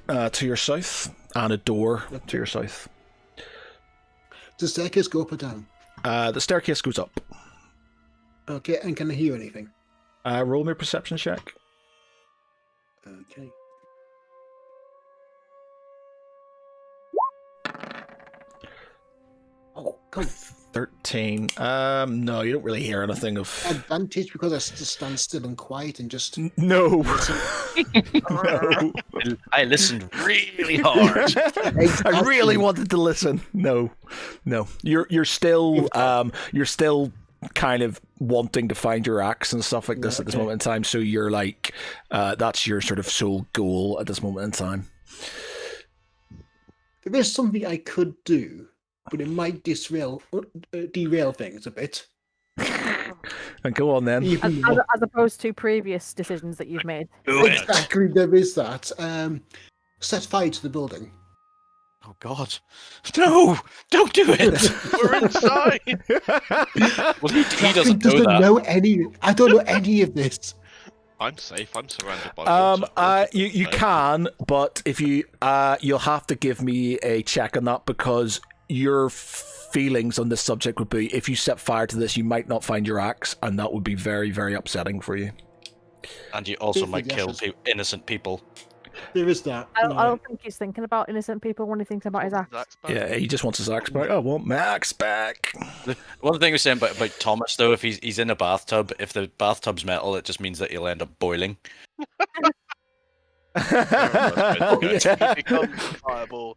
to your south and a door to your south. Does the staircase go up or down? The staircase goes up. Okay, and can I hear anything? Roll me a perception check. Okay. Oh, come 13. No, you don't really hear anything of. Advantage because I just stand still and quiet and just. No. No. I listened really hard. I really wanted to listen. No. You're still kind of wanting to find your axe and stuff like this at this moment in time. So you're like, that's your sort of sole goal at this moment in time. There is something I could do, but it might derail things a bit. And go on then. As opposed to previous decisions that you've made. Exactly, there is that. Set fire to the building. Oh God! No! Don't do it! We're inside. Well, he Catherine doesn't know that. I don't know any of this. I'm safe. I'm surrounded by water. You can, but if you you'll have to give me a check on that because your feelings on this subject would be if you set fire to this, you might not find your axe, and that would be very, very upsetting for you. And you also might kill innocent people. There is that. I don't think he's thinking about innocent people when he thinks about his axe. Yeah, he just wants his axe back. I want my axe back. One thing we're saying about Thomas, though, if he's in a bathtub, if the bathtub's metal, it just means that he'll end up boiling. He becomes a fireball.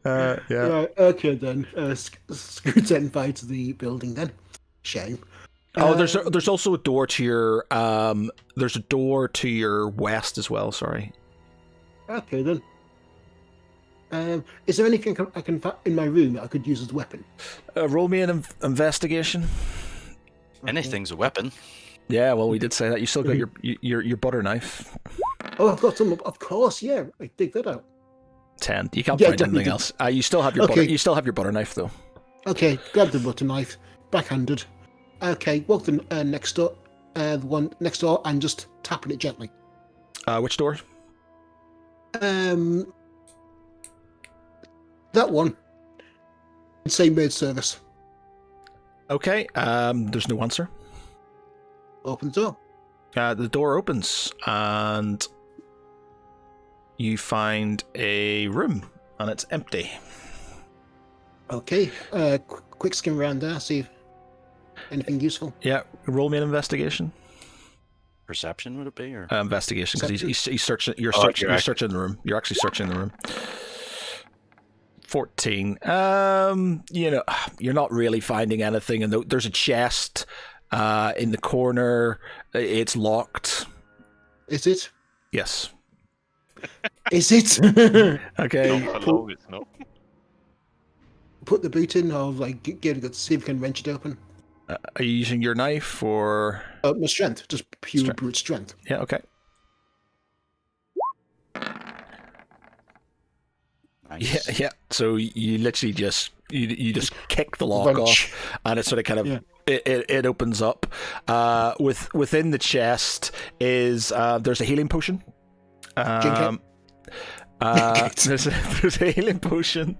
Yeah. Okay then. Scoot setting fire to the building then. Shame. Oh, there's also a door to your there's a door to your west as well. Sorry. Okay then. Is there anything I can find in my room that I could use as a weapon? Roll me an investigation. Anything's a weapon. Yeah, well, we did say that. You still got your butter knife. Oh, I've got some. Of course, yeah. I dig that out. 10. You can't Yeah, find anything else. You still have your butter. You still have your butter knife though. Okay, grab the butter knife, backhanded. Okay, walk the next door, the one next door, and just tapping it gently. Which door? That one. It'd say maid service. Okay. There's no answer. Open the door. The door opens and you find a room and it's empty. Okay. Quick skim around there. See if anything useful. Yeah. Roll me an investigation. Perception would it be, or investigation? Because he's searching. You're searching the room. You're actually searching the room. 14. You're not really finding anything, and there's a chest in the corner. It's locked. Is it? Yes. Is it? Okay. Not for long, it's not. Put the boot in, or like get it. See if we can wrench it open. Are you using your knife or? My strength, just pure brute strength. Yeah. Okay. nice. Yeah. So you literally just you just kick the lock off, and it sort of kind of it opens up. Within the chest is there's a healing potion. There's a healing potion.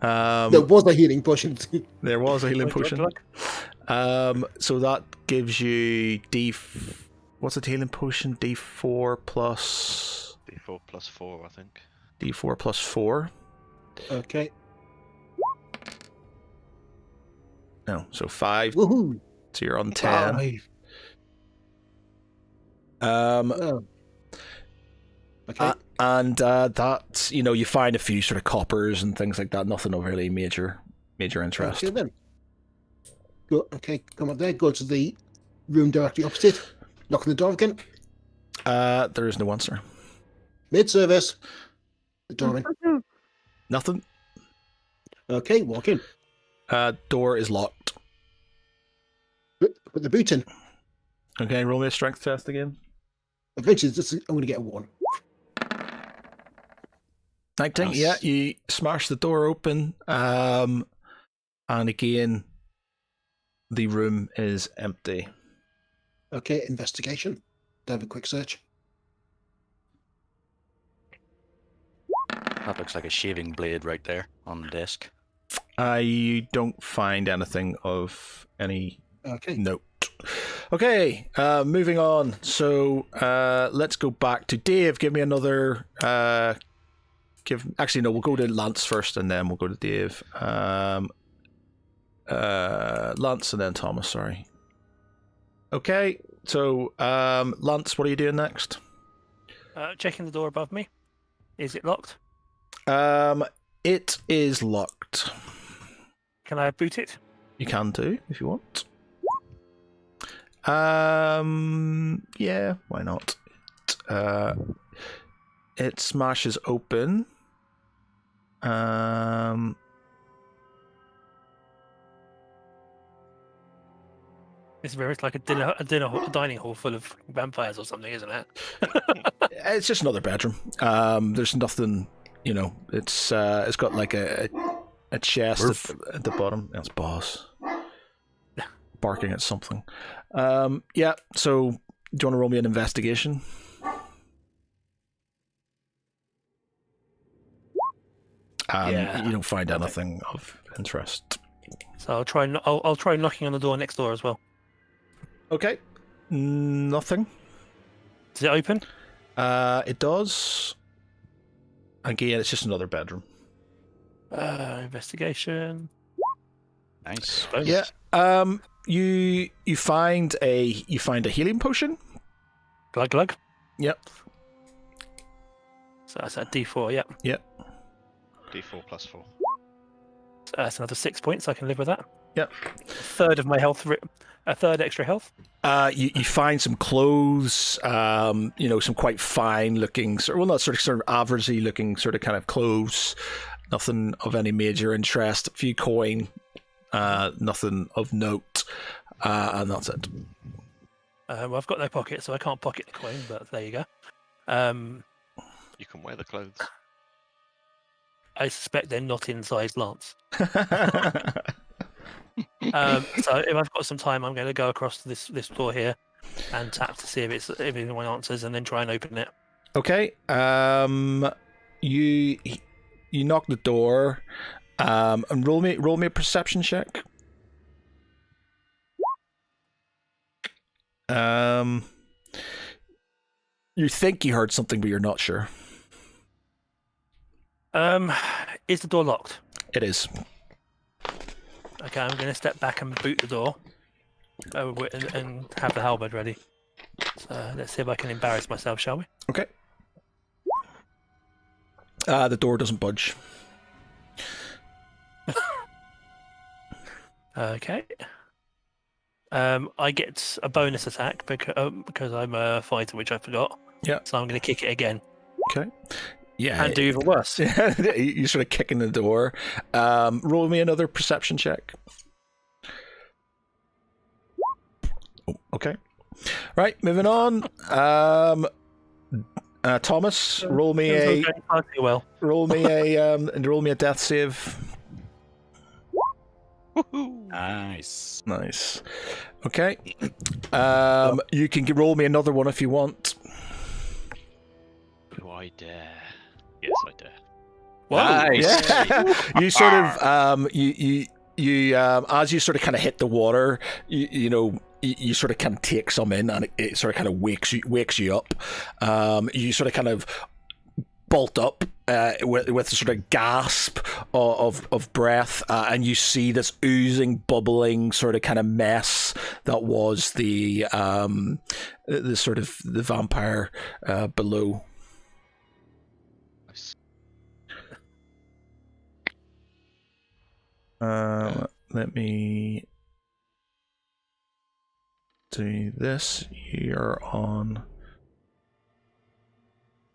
There was a healing potion. There was a healing potion. So that gives you what's a healing potion? D4 plus. D4 plus 4, I think. D4 plus 4. Okay. No, so 5. Woohoo! So you're on 10. 5. Okay. And that's, you find a few sort of coppers and things like that. Nothing of really major interest. Okay, then. Come up there. Go to the room directly opposite. Knock on the door again. There is no answer. Mid-service. The door in. Nothing. Okay, walk in. Door is locked. Put the boot in. Okay, roll me a strength test again. Eventually, I'm going to get a 1. 19. Nice. Yeah, you smash the door open. And again, the room is empty. Okay, investigation. Have a quick search. That looks like a shaving blade right there on the desk. You don't find anything of any note. Okay, moving on. So let's go back to Dave. Give me another Actually, no, we'll go to Lance first, and then we'll go to Dave. Lance and then Thomas. Sorry. Okay, so Lance, what are you doing next? Checking the door above me. Is it locked? It is locked. Can I boot it? You can do if you want. Yeah, why not? It smashes open. It's very like a dining hall full of vampires or something, isn't it? It's just another bedroom. There's nothing, it's got like a chest at the bottom. That's boss barking at something. Yeah, so do you want to roll me an investigation? You don't find anything of interest. So I'll try. I'll try knocking on the door next door as well. Okay. Nothing. Does it open? It does. Again, it's just another bedroom. Investigation. Nice. Yeah. You find a healing potion. Glug glug. Yep. So that's a D4. Yep. Yep. D4 plus 4. So that's another 6 points. I can live with that. Yep. A third extra health. You find some clothes, some quite fine looking, not sort of averagey looking sort of kind of clothes. Nothing of any major interest. A few coin, nothing of note, and that's it. Well, I've got no pocket, so I can't pocket the coin. But there you go. You can wear the clothes. I suspect they're not in size Lance. So if I've got some time, I'm going to go across to this door here and tap to see if anyone answers, and then try and open it. Okay. You knock the door, and roll me a perception check. You think you heard something, but you're not sure. Is the door locked? It is. Okay, I'm going to step back and boot the door, and have the halberd ready. So let's see if I can embarrass myself, shall we? Okay. The door doesn't budge. Okay. I get a bonus attack because I'm a fighter, which I forgot. Yeah. So I'm going to kick it again. Okay. Yeah. And do even worse. You sort of kick in the door. Roll me another perception check. Oh, okay. Right, moving on. Thomas, roll me a death save. Nice. Okay. You can roll me another one if you want. Do I dare? Yes, I dare. Nice. Yeah. You sort of you as you sort of kind of hit the water, you sort of kind of take some in, and it sort of kind of wakes you up. You sort of kind of bolt up with a sort of gasp of breath, and you see this oozing, bubbling sort of kind of mess that was the sort of the vampire below. Let me do this. You're on.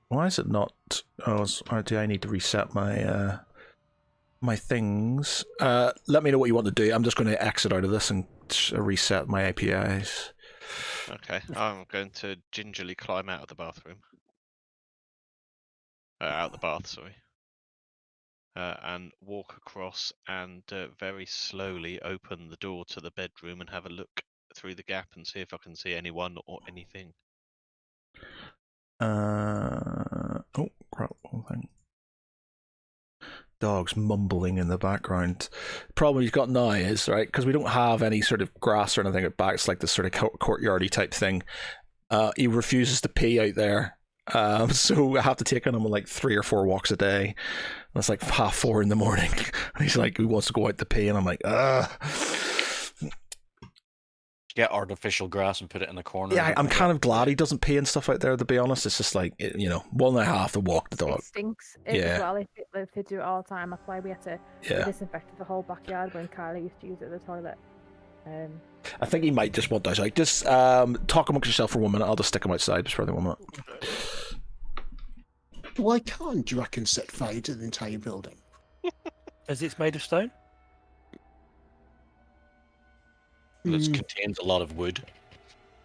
Why is it not? Oh, do I need to reset my my things? Let me know what you want to do. I'm just going to exit out of this and reset my APIs. Okay, I'm going to gingerly climb out of the bathroom. Out the bath, sorry. And walk across and very slowly open the door to the bedroom and have a look through the gap and see if I can see anyone or anything. Oh crap! One thing. Dog's mumbling in the background. Problem you've got now is, right, because we don't have any sort of grass or anything at back. It's like this sort of courtyardy type thing. He refuses to pee out there, So I have to take him on like 3 or 4 walks a day. And it's like 4:30 in the morning, and he's like, he wants to go out to pee, and I'm like, ugh. Get artificial grass and put it in the corner. Yeah, I'm kind of glad he doesn't pee and stuff out there, to be honest. It's just like, 1.5 to walk the dog. It stinks Yeah. as well if they do it all the time. That's why we had to disinfect the whole backyard when Kylie used to use it as a toilet. I think he might just want us out. Just talk amongst yourself for 1 minute. I'll just stick him outside just for 1 minute. Why can't you reckon set fire to the entire building? As it's made of stone? It contains a lot of wood.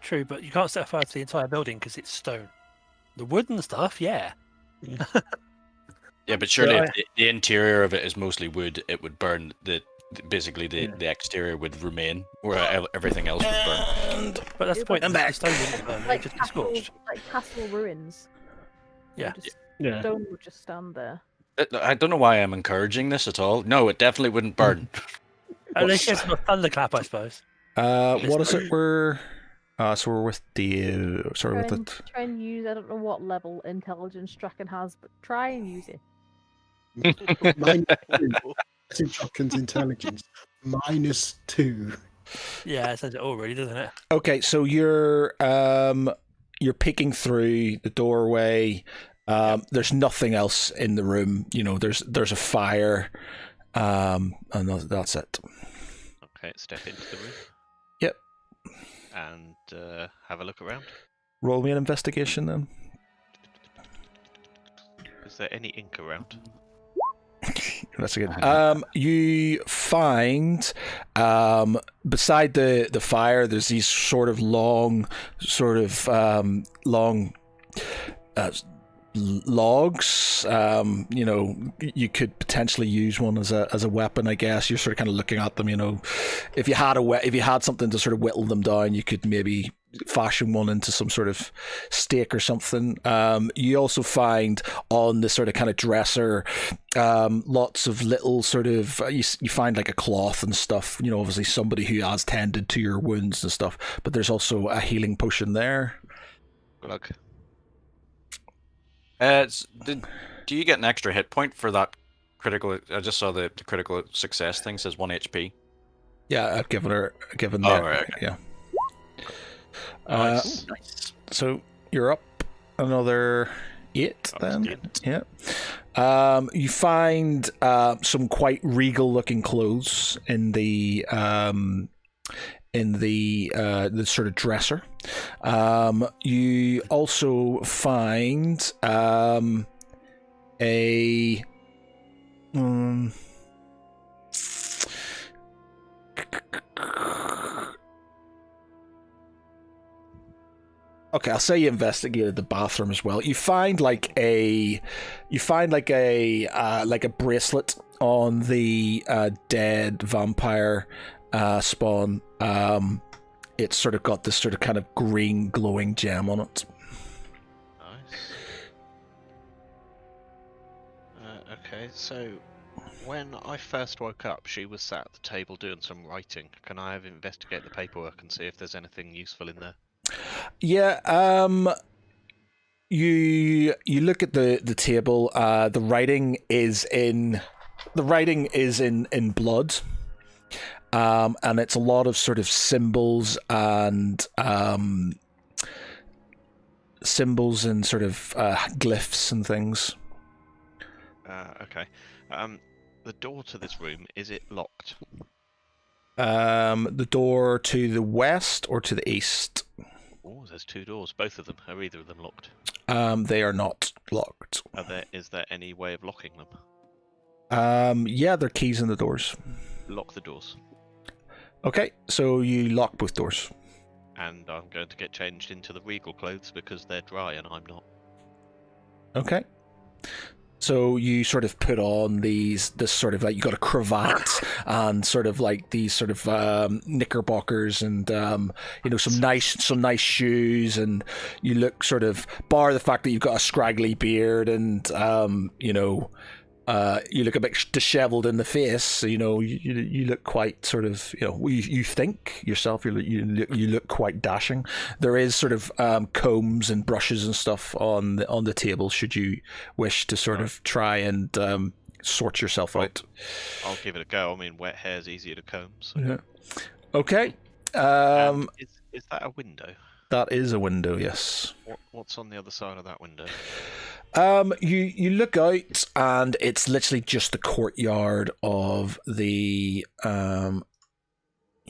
True, but you can't set fire to the entire building because it's stone. The wooden stuff, yeah. Yeah, but surely if the interior of it is mostly wood, it would burn. Basically the exterior would remain, where everything else would burn. But that's the point. The stone wouldn't burn. Like It'd just be scorched. castle ruins. Yeah. Stone would just stand there. I don't know why I'm encouraging this at all. No, it definitely wouldn't burn. At least it's not thunderclap, I suppose. What is it? So we're with the Try and use, I don't know what level intelligence Draken has, but try and use it. Draken's intelligence -2. Yeah, it says it all, really, doesn't it? Okay, so you're peeking through the doorway. There's nothing else in the room. There's a fire, and that's it. Okay, step into the room. Yep. And have a look around. Roll me an investigation then. Is there any ink around? That's good. You find beside the fire, there's these sort of long logs. You could potentially use one as a weapon. I guess you're sort of kind of looking at them. If you had something to sort of whittle them down, you could maybe fashion one into some sort of stake or something. You also find on the sort of kind of dresser lots of little sort of you find like a cloth and stuff. Obviously somebody who has tended to your wounds and stuff. But there's also a healing potion there. Glug. Do you get an extra hit point for that critical? I just saw the critical success thing says 1 HP. Yeah, I've given that. Right, okay. Yeah. Nice. So you're up another 8 then. Good. Yeah. You find some quite regal-looking clothes in the sort of dresser. You also find Okay, I'll say you investigated the bathroom as well. You find like a bracelet on the dead vampire spawn. It's sort of got this sort of kind of green glowing gem on it. Nice. Okay, so when I first woke up, she was sat at the table doing some writing. Can I have investigate the paperwork and see if there's anything useful in there? Yeah, you look at the table. The writing is in blood, and it's a lot of sort of symbols and sort of glyphs and things. Okay. The door to this room, is it locked? The door to the west or to the east? Oh, there's 2 doors. Both of them. Are either of them locked? They are not locked. Is there any way of locking them? Yeah, there are keys in the doors. Lock the doors. Okay, so you lock both doors. And I'm going to get changed into the regal clothes because they're dry and I'm not. Okay. So you sort of put on this sort of like, you got a cravat and sort of like these sort of knickerbockers and some nice shoes, and you look sort of, bar the fact that you've got a scraggly beard and you look a bit dishevelled in the face. You know, you look quite sort of, you know, you think yourself you look quite dashing. There is sort of combs and brushes and stuff on the table. Should you wish to sort of try and sort yourself out. I'll give it a go. I mean, wet hair's easier to comb. So. Yeah. Okay. Is that a window? That is a window, yes. What's on the other side of that window? You look out and it's literally just the courtyard of the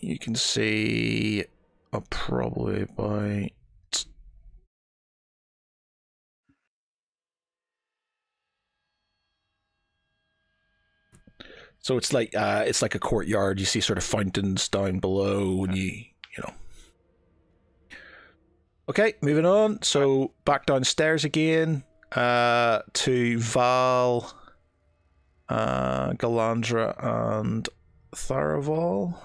you can see probably about so it's like a courtyard. You see sort of fountains down below, and you know. Okay, moving on. So back downstairs again. To Val, Galandra, and Tharaval.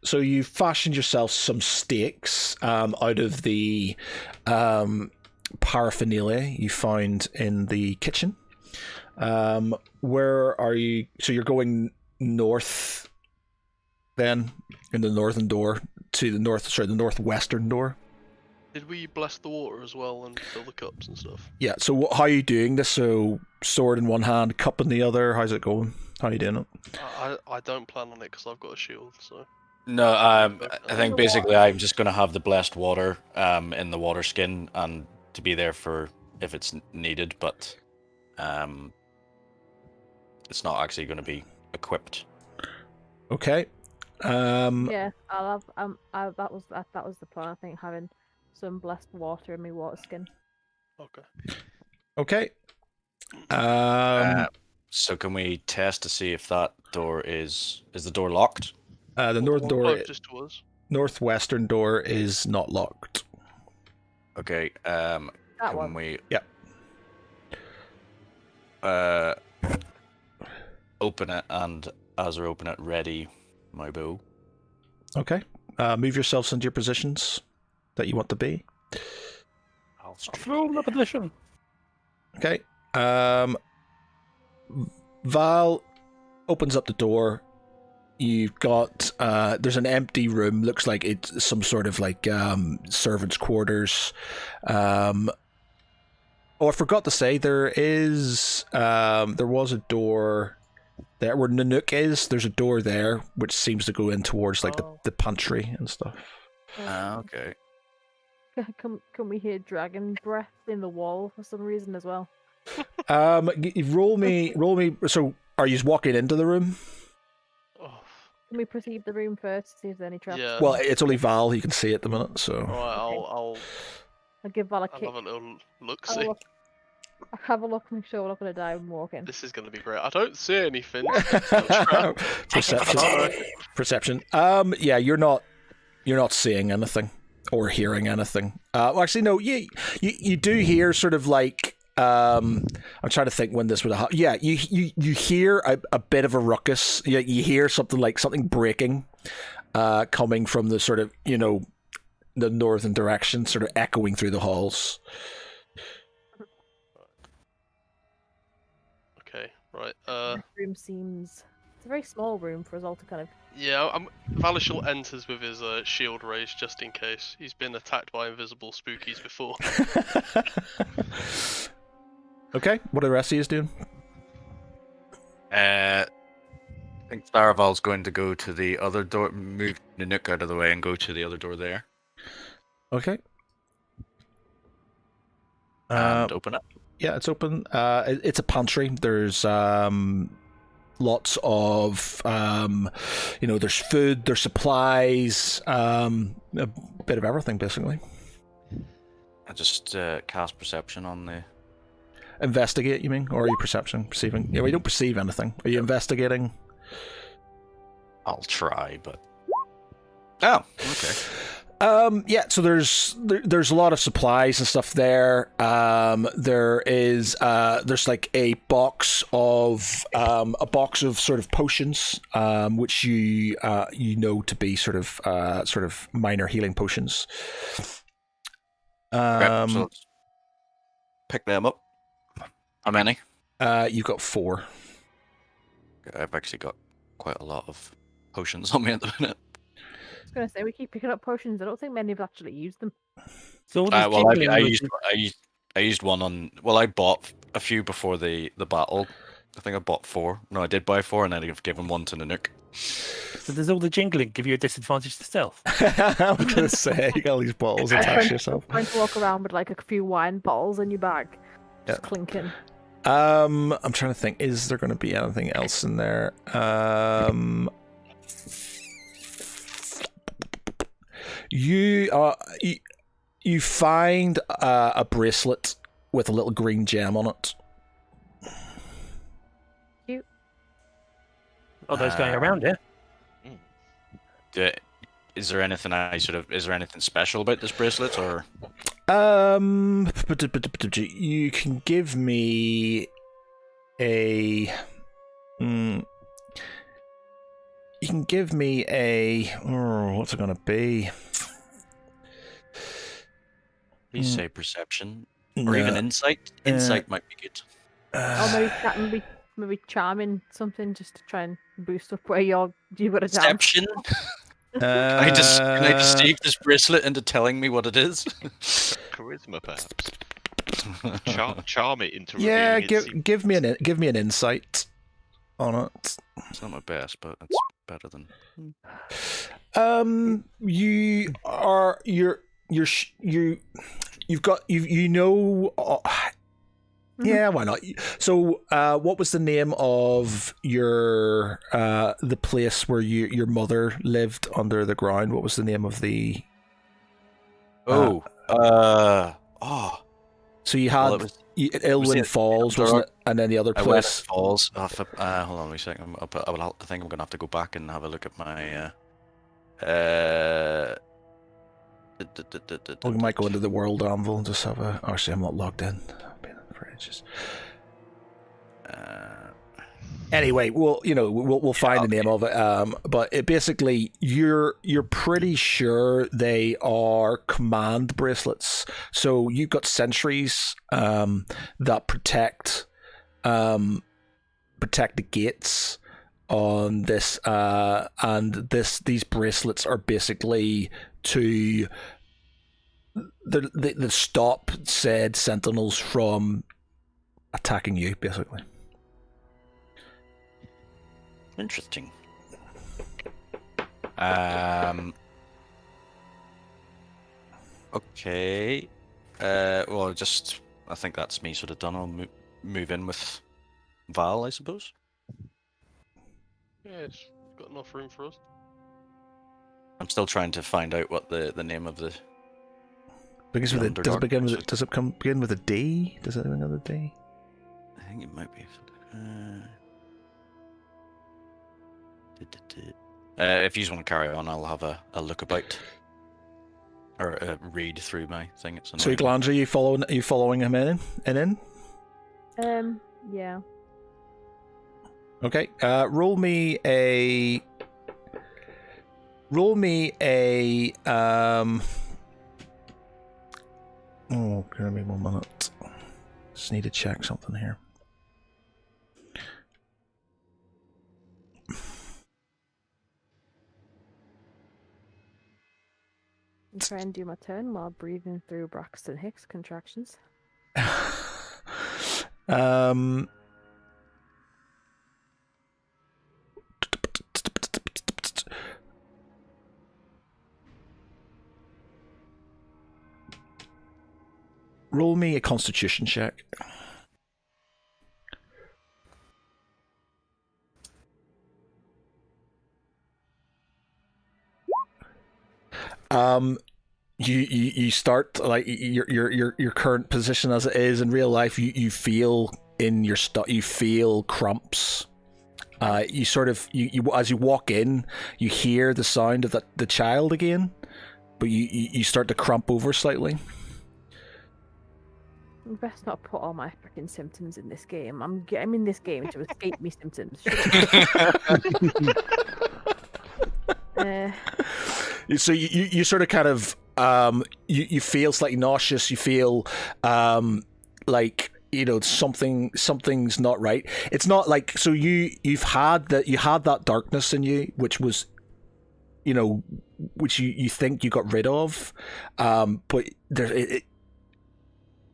So you fashioned yourself some stakes out of the paraphernalia you found in the kitchen. Where are you? So you're going north, then, in the northern door. To the northwestern door. Did we bless the water as well and fill the cups and stuff? Yeah, so how are you doing this? So sword in one hand, cup in the other. How's it going? How are you doing it? I don't plan on it because I've got a shield, so... No, I think basically I'm just going to have the blessed water in the water skin and to be there for if it's needed, but it's not actually going to be equipped. Okay. Yeah, I'll have. That was the plan. I think having some blessed water in my water skin. Okay. So can we test to see if that door is the door locked? The north door, just to us. Northwestern door is not locked. Okay. That can one. we? Yeah. Open it, and as we open it, ready my bow. Okay. Move yourselves into your positions that you want to be. I'll Film the position. Okay. Val opens up the door. You've got there's an empty room. Looks like it's some sort of like servants' quarters. Oh, I forgot to say there was a door there where Nanook is. There's a door there which seems to go in towards like the pantry and stuff. okay. Can we hear dragon breath in the wall for some reason as well? Roll me. So, are you walking into the room? Can we perceive the room first to see if there's any traps? Yeah. Well, it's only Val who can see at the minute. So, Alright, I'll give Val a kick. have a little look-see. I'll have a look, make sure we're not going to die when walking. This is going to be great. I don't see anything. Perception. Yeah, you're not seeing anything or hearing anything. Well, actually, no. You do hear sort of like. I'm trying to think when this would happen. Yeah, you hear a bit of a ruckus. You hear something breaking, coming from the sort of the northern direction, sort of echoing through the halls. Okay, right. This room seems... It's a very small room for us all to kind of... Yeah, Valishal enters with his shield raised just in case. He's been attacked by invisible spookies before. Okay, what are the rest of you doing? I think Tharaval's going to go to the other door, move Nanook out of the way and go to the other door there. Okay. And open it. Yeah, it's open. It's a pantry. There's lots of there's food, there's supplies, a bit of everything basically. I just cast perception on the... Investigate, you mean? Or are you perceiving? Yeah, we don't perceive anything. Are you investigating? I'll try, but... Oh, okay. Yeah, so there's a lot of supplies and stuff there. There's like a box of sort of potions, which you know to be sort of minor healing potions. Okay, so let's pick them up. How many? You've got 4. I've actually got quite a lot of potions on me at the minute. I was going to say, we keep picking up potions. I don't think many have actually used them. So all this Well, jingling I used one on. Well, I bought a few before the battle. I think I bought 4. No, I did buy 4, and then I've given 1 to Nanook. So does all the jingling give you a disadvantage to stealth? I was going to say, you got all these bottles attached to yourself. Trying to walk around with like a few wine bottles in your bag, just clinking. I'm trying to think. Is there going to be anything else in there? You find a bracelet with a little green gem on it. Cute. Oh, those going around here. Is there anything is there anything special about this bracelet, or? You can give me a. You can give me a. What's it gonna be? Please say perception, or even insight. Insight might be good. Or maybe charming something just to try and boost up where you got a Perception. Can I deceive this bracelet into telling me what it is? Charisma, perhaps. Charm it into Yeah, revealing give me an insight on it. It's not my best, but it's better than. Yeah, why not? So, what was the name of your the place where your mother lived under the ground? What was the name of the? So you had Ilwyn Falls, wasn't it? And then the other place. Falls. Hold on a second. I think I'm gonna have to go back and have a look at my. We might go into the World Anvil and just have a. Actually, I'm not logged in. For ages. Anyway, we'll find the name of it. But it basically, you're pretty sure they are command bracelets. So you've got sentries that protect the gates on this, and these bracelets are basically to the stop said sentinels from attacking you, basically. Interesting. Okay. Well, I think that's me sort of done. I'll move in with Val, I suppose. Yeah, it's got enough room for us. I'm still trying to find out what the name of the. Does it begin with a D? Does it have another D? I think it might be. If you just want to carry on, I'll have a look about or a read through my thing. It's so, Glandra, are you following him in? Yeah. Okay. Roll me a. Oh, give me 1 minute. Just need to check something here. And try and do my turn while breathing through Braxton Hicks contractions. Roll me a Constitution check. You start like your current position as it is in real life. You feel in your you feel cramps. You sort of you as you walk in, you hear the sound of the child again, but you start to cramp over slightly. You best not put all my freaking symptoms in this game. I'm in this game to escape me symptoms. So you sort of kind of you feel slightly nauseous. You feel like something's not right. It's not like so you had that darkness in you, which was which you think you got rid of, but there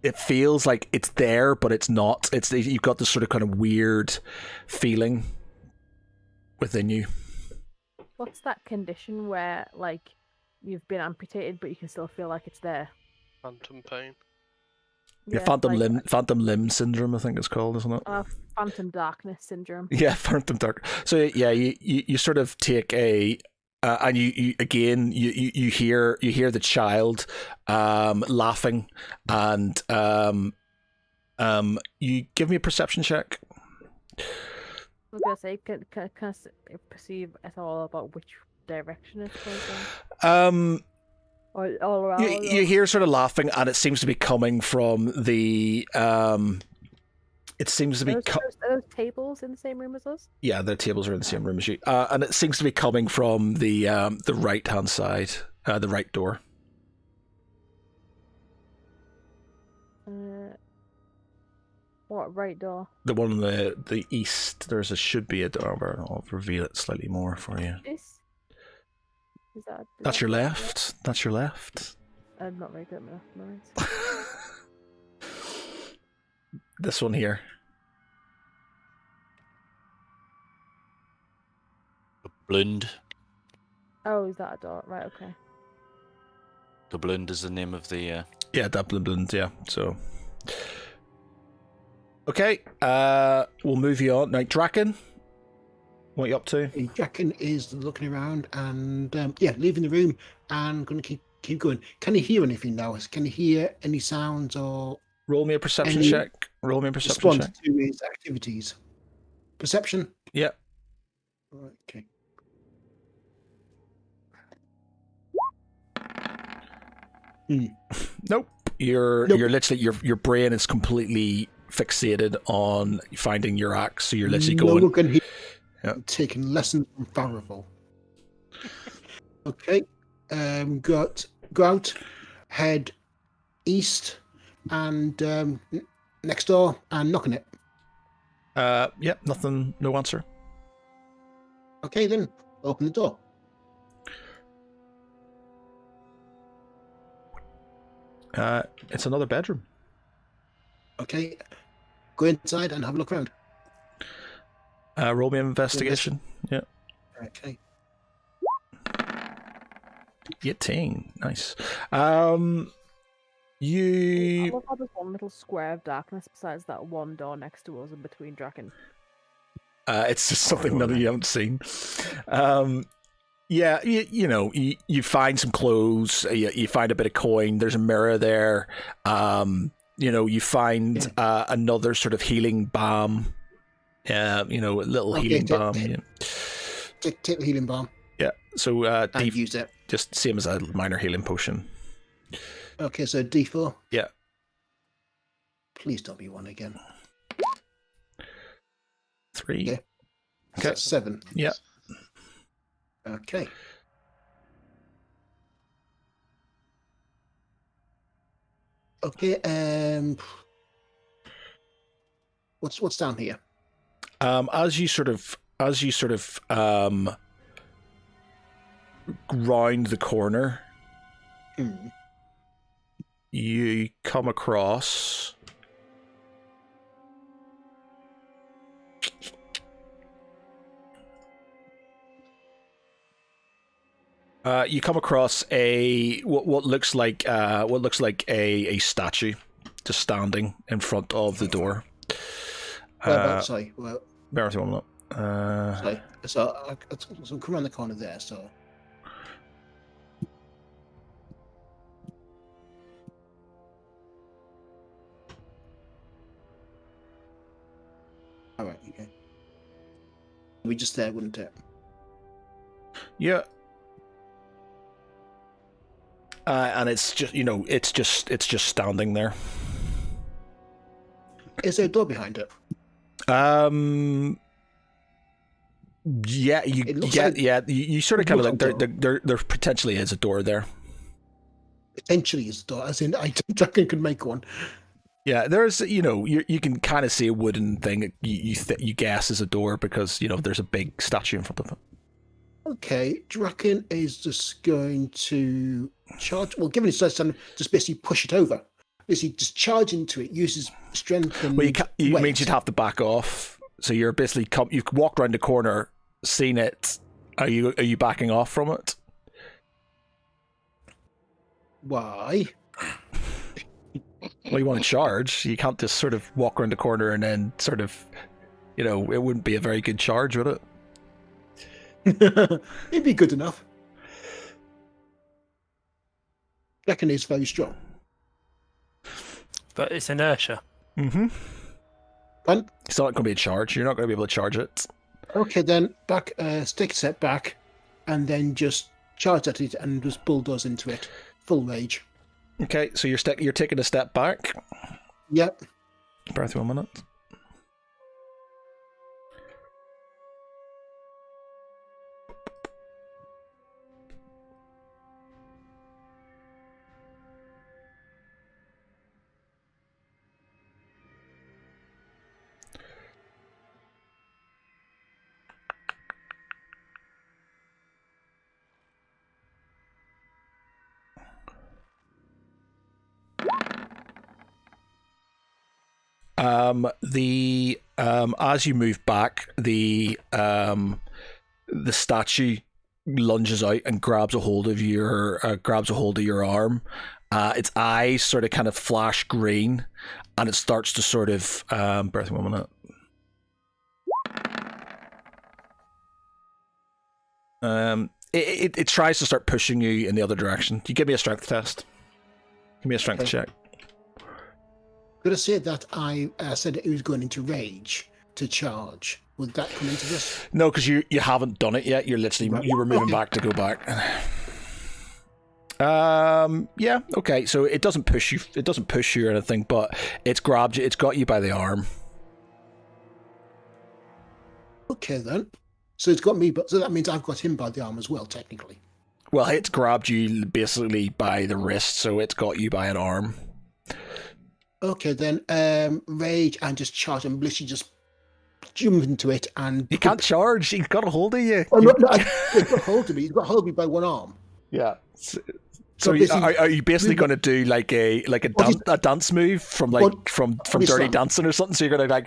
it feels like it's there, but it's not. You've got this sort of kind of weird feeling within you. What's that condition where like you've been amputated, but you can still feel like it's there? Phantom pain. Yeah, phantom limb syndrome, I think it's called, isn't it? Phantom darkness syndrome. Yeah, phantom dark. So yeah, you sort of take a. And you again you hear the child laughing, and you give me a perception check. I was gonna say, can I perceive at all about which direction it's going? Or all around. You hear sort of laughing, and it seems to be coming from the. It seems to be. Are those tables in the same room as us? Yeah, the tables are in the same room as you, and it seems to be coming from the right hand side, the right door. What right door? The one on the east. Should be a door, but I'll reveal it slightly more for you. This. That's your left. That's your left. I'm not very good at math. This one here. The Blund. Oh, is that a door? Right, okay. The Blund is the name of the. Yeah, Dublin Blund. Yeah. So. Okay. We'll move you on now. Draken, what are you up to? Draken is looking around and leaving the room and going to keep going. Can you hear anything now? Can you hear any sounds or? Roll me a perception check. Roll me a perception check. Respond to his activities. Perception? Yeah. Right, okay. Nope. You're literally your brain is completely fixated on finding your axe, so you're literally going. No one can hear. Taking lessons from Farival. Okay. Go out, head east. And next door and knocking it. Yep, nothing, no answer. Okay, then open the door. It's another bedroom. Okay, go inside and have a look around. Roll me an investigation. Yeah. Okay. 18. Nice. I love how there's one little square of darkness besides that one door next to us and between Draken. It's just something that you haven't seen. Yeah, you find some clothes, you find a bit of coin, there's a mirror there, you find another sort of healing balm, a little healing balm. Take the healing balm. Yeah, so and use it. Just same as a minor healing potion. Okay, so D4. Yeah. Please don't be 1 again. 3. Yeah. Okay. That's 7. Yeah. Okay. Okay. What's down here? As you sort of round the corner. You come across a what looks like a statue just standing in front of the door. Sorry. Well, bear with me 1 minute. Sorry. So I'm coming around the corner there. So. All right. Okay. We just there, wouldn't it? Yeah. And it's just it's just standing there. Is there a door behind it? Yeah, you sort of kind of like there potentially is a door there. potentially is a door, as in I Draken could make one. Yeah, there's, you can kind of see a wooden thing that you guess is a door because, there's a big statue in front of it. Okay, Draken is just going to charge. Well, given his size, just basically push it over. Basically, just charge into it, uses strength and Well, you weight. means you'd have to back off. So you're basically you've walked around the corner, seen it. Are you backing off from it? Why? Well, you want to charge. You can't just sort of walk around the corner and then sort of, it wouldn't be a very good charge, would it? It'd be good enough. Draken is very strong. But it's inertia. Mm-hmm. And It's not going to be a charge. You're not going to be able to charge it. okay, then back, stick a step back, and then just charge at it and just bulldoze into it, full rage. Okay, so you're taking a step back. Yep. Bear with me 1 minute. As you move back, the statue lunges out and grabs a hold of your arm. Its eyes sort of kind of flash green, and it starts to sort of bear with me 1 minute. It tries to start pushing you in the other direction. You give me a strength test. Give me a strength check. Could I say that I said it was going into rage to charge? Would that come into this? No, because you haven't done it yet. You're literally you were moving back to go back. Yeah. Okay. So it doesn't push you. It doesn't push you or anything, but it's grabbed you. It's got you by the arm. Okay then. So it's got me, but so that means I've got him by the arm as well, technically. Well, it's grabbed you basically by the wrist, so it's got you by an arm. Okay then. Rage and just charge and literally just jump into it and. You can't charge. He's got a hold of you. Oh, no, he's got hold of me. He's got hold of me by one arm. Yeah. So are you basically going to do like a dance move from Dirty Dancing or something? So you're going to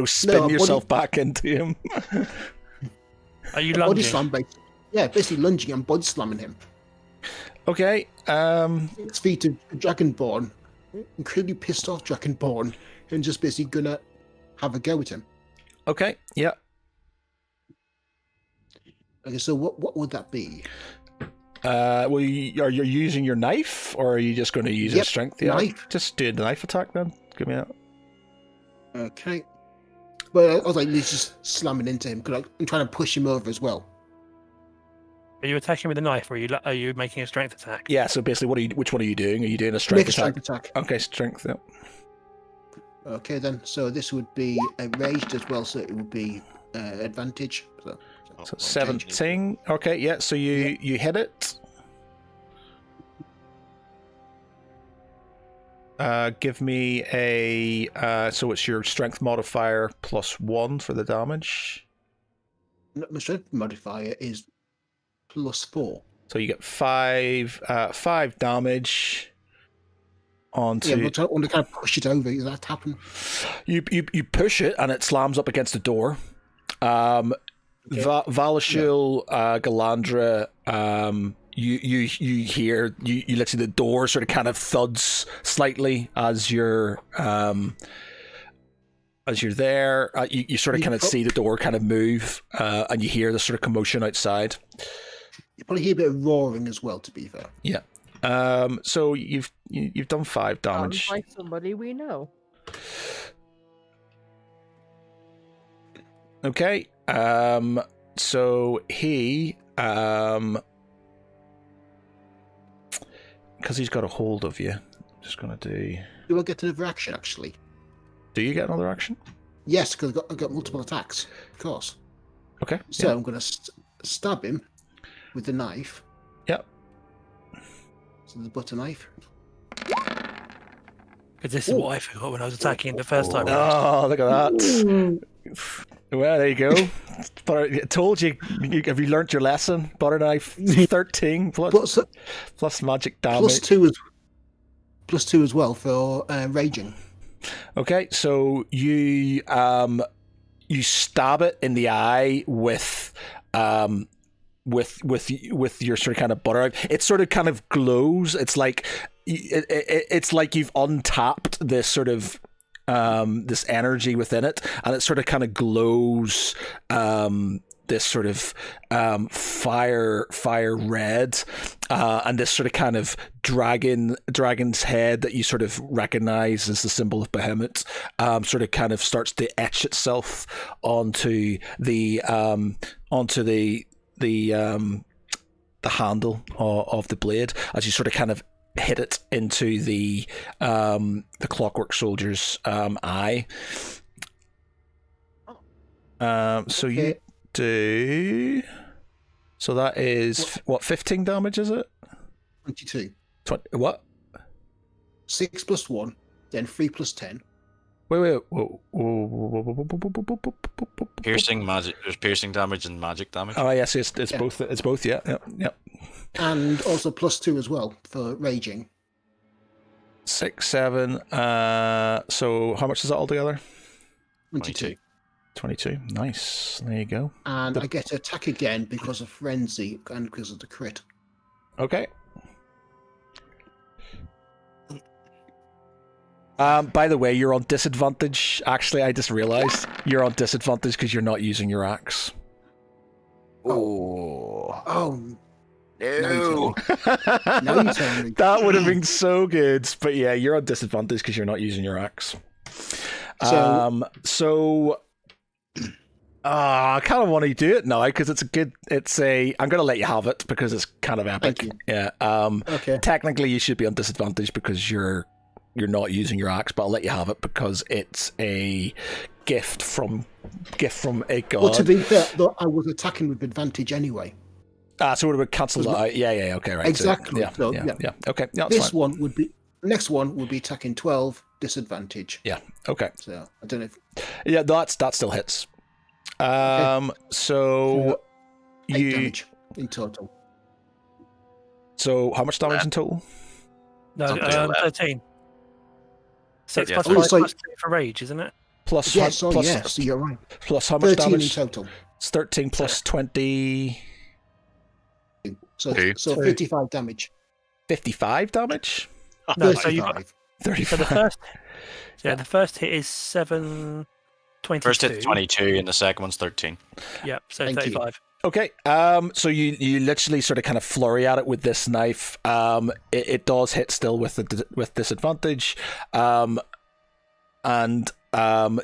spin yourself back into him. Are you body lunging? slam, basically lunging and body slamming him. Okay. 6 feet of Dragonborn, incredibly pissed off Dragonborn, and just basically gonna have a go at him. Okay. Yeah. Okay. So what would that be? Well, are you using your knife, or are you just going to use a strength? Yeah, knife. Just do the knife attack then. Give me that. Okay. But I was like, he's just slamming into him because I'm trying to push him over as well. Are you attacking with a knife, or are you making a strength attack? Yeah. So basically, which one are you doing? Are you doing a strength attack? Strength attack. Okay, strength. Yeah. Okay then. So this would be raged as well, so it would be advantage. So 17. Okay, yeah. So you hit it. Give me a so it's your strength modifier +1 for the damage. My strength modifier is +4. So you get 5 damage onto. Yeah, but I want to kind of push it over. Does that happen? You push it and it slams up against the door. Okay. Valashil, Galandra, you hear you literally the door sort of kind of thuds slightly as you're there. You sort of kind of see the door kind of move, and you hear the sort of commotion outside. You probably hear a bit of roaring as well. To be fair. Yeah. So you've done 5 damage. Sounds like somebody we know. Okay. So he because he's got a hold of you. I'm just gonna do. Do I get another action actually? Do you get another action? Yes, because I've got multiple attacks, of course. Okay. So yeah. I'm gonna stab him with the knife. Yep. So the butter knife. Because this is what I forgot when I was attacking the first time. Oh, look at that. Well, there you go. But I told you, have you learnt your lesson? Butter knife 13 plus magic damage. Plus two as well for raging. Okay, so you stab it in the eye with your sort of kind of butter. It sort of kind of glows. It's like it's like you've untapped this sort of this energy within it, and it sort of kind of glows this sort of fire red, and this sort of kind of dragon's head that you sort of recognize as the symbol of Behemoth sort of kind of starts to etch itself onto the handle of the blade as you sort of kind of hit it into the Clockwork Soldier's eye. So you do. So that is what 15 damage, is it? 22. What? 6 plus 1, then 3 plus 10. Wait. Piercing magic. There's piercing damage and magic damage. Oh yes, it's both. It's both. Yeah. And also plus 2 as well for raging. 6, 7. So how much is that altogether? 22. 22. Nice. There you go. And I get to attack again because of frenzy and because of the crit. Okay. By the way, you're on disadvantage. Actually, I just realized you're on disadvantage because you're not using your axe. Oh. No. Now you tell me. That would have been so good. But yeah, you're on disadvantage because you're not using your axe. I kind of want to do it now because I'm going to let you have it because it's kind of epic. Thank you. Yeah. Okay. Technically, you should be on disadvantage because you're not using your axe, but I'll let you have it because it's a gift from a god. Well, to be fair, though, I was attacking with advantage anyway. So it would have cancelled that out. Yeah, okay, right. Exactly. So, yeah. Okay, yeah, that's fine. Next one would be attacking 12, disadvantage. Yeah, okay. So, I don't know if... Yeah, that still hits. So 8 damage in total. So how much damage in total? No, 13. 6 Yeah, plus 5 so- plus 2 for rage, isn't it? Plus Yes, so you're right. plus how much 13 in damage? total. It's 13 plus 20. So, Two. so Two. 55 damage. 55 damage? No, so you got 35. so the 35. the first hit is 722. First hit's 22 and the second one's 13. Yep, so Thank you. 35. Okay, so you literally sort of kind of flurry at it with this knife. It does hit still with disadvantage, and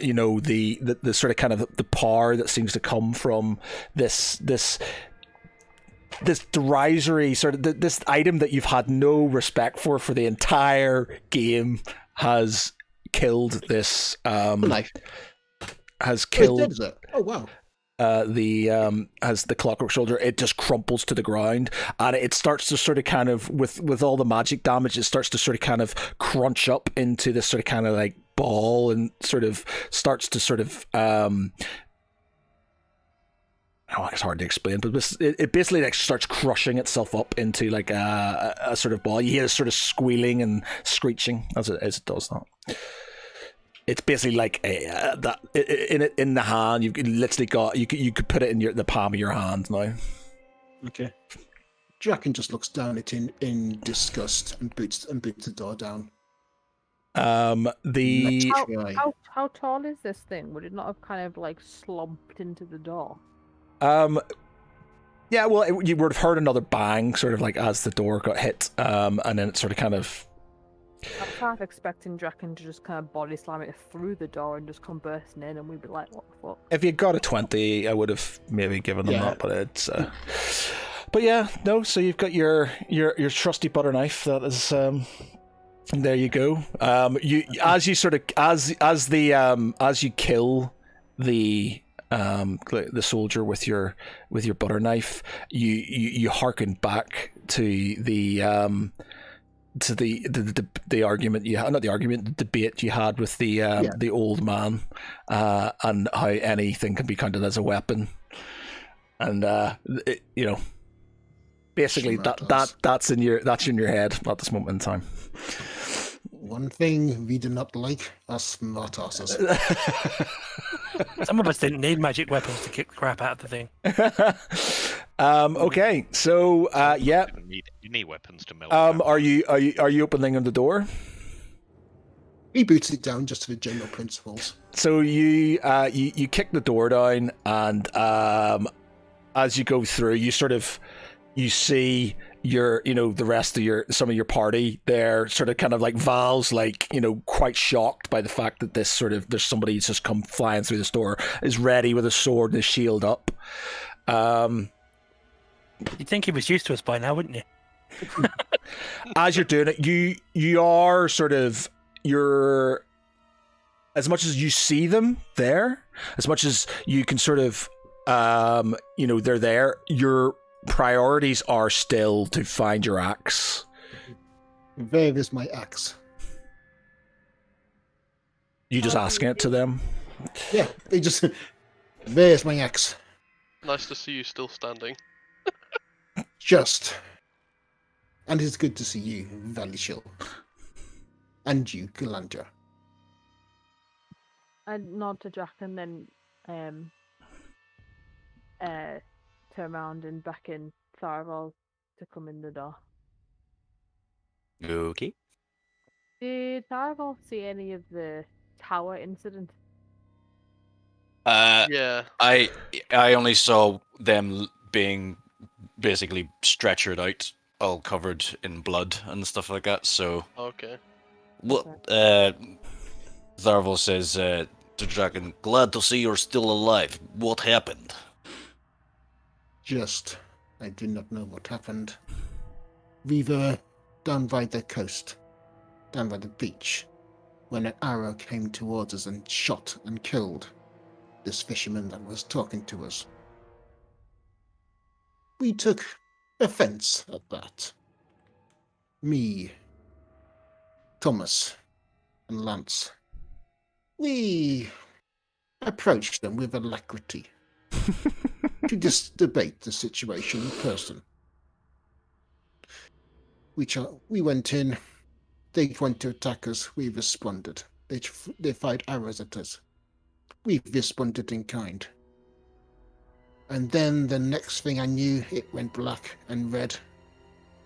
you know the sort of kind of the power that seems to come from this derisory sort of this item that you've had no respect for the entire game has killed this Knife. has Oh, it's dead, killed is it? Oh, wow. as the Clockwork Soldier, it just crumples to the ground, and it starts to sort of kind of with all the magic damage, it starts to sort of kind of crunch up into this sort of kind of like ball, and sort of starts to sort of it's hard to explain, but it basically like starts crushing itself up into like a sort of ball. You hear this sort of squealing and screeching as it does that. It's basically like that in the hand. You've literally got you could put it in the palm of your hand now. Okay. Draken just looks down at it in disgust and boots the door down. The How tall is this thing? Would it not have kind of like slumped into the door? yeah, well, you would have heard another bang, sort of like as the door got hit, and then it sort of kind of. I'm kind of expecting Draken to just kind of body slam it through the door and just come bursting in, and we'd be like, "What the fuck?" If you got a 20, I would have maybe given them Yeah. that, but it's. But yeah, no. So you've got your trusty butter knife. That is. There you go. You as you sort of as you kill the soldier with your butter knife, you hearken back to the to the argument you had, not the argument, the debate you had with the old man, and how anything can be counted as a weapon, and basically that's in your head at this moment in time. One thing we do not like are smart asses. Some of us didn't need magic weapons to kick the crap out of the thing. Okay, so yeah. You need weapons to melt. Are you opening the door? He boots it down just for the general principles. So you kick the door down, and as you go through, you see the rest of some of your party there, sort of kind of like Val's, like, quite shocked by the fact that there's somebody who's just come flying through this door, is ready with a sword and a shield up. You'd think he was used to us by now, wouldn't you? As you're doing it, you are you're, as much as you see them there, as much as you can they're there, your priorities are still to find your axe. Where is my axe? You just asking it to them? Yeah, they just. Where's my axe? Nice to see you still standing. Just. And it's good to see you, Valishill. And you, Galandra. I nod to Jack and then turn around and beckon Tharaval to come in the door. Okay. Did Tharaval see any of the tower incident? Yeah. I only saw them being basically stretchered out, all covered in blood and stuff like that. So Okay. what? Zarval says to Draken, "Glad to see you're still alive. What happened?" I do not know what happened. We were down by the coast, down by the beach, when an arrow came towards us and shot and killed this fisherman that was talking to us. We took offense at that. Me, Thomas, and Lance. We approached them with alacrity to just debate the situation in person. We went in, they went to attack us, we responded. They fired arrows at us. We responded in kind. And then the next thing I knew, it went black and red,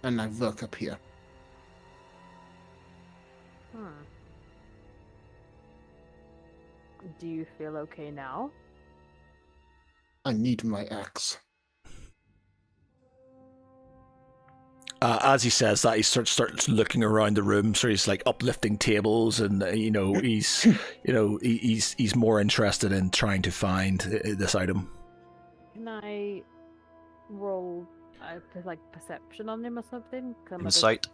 and I woke up here. Do you feel okay now? I need my axe. As he says that, he starts looking around the room. So he's like uplifting tables, and he's he's more interested in trying to find this item. Can I roll like perception on him or something? Insight.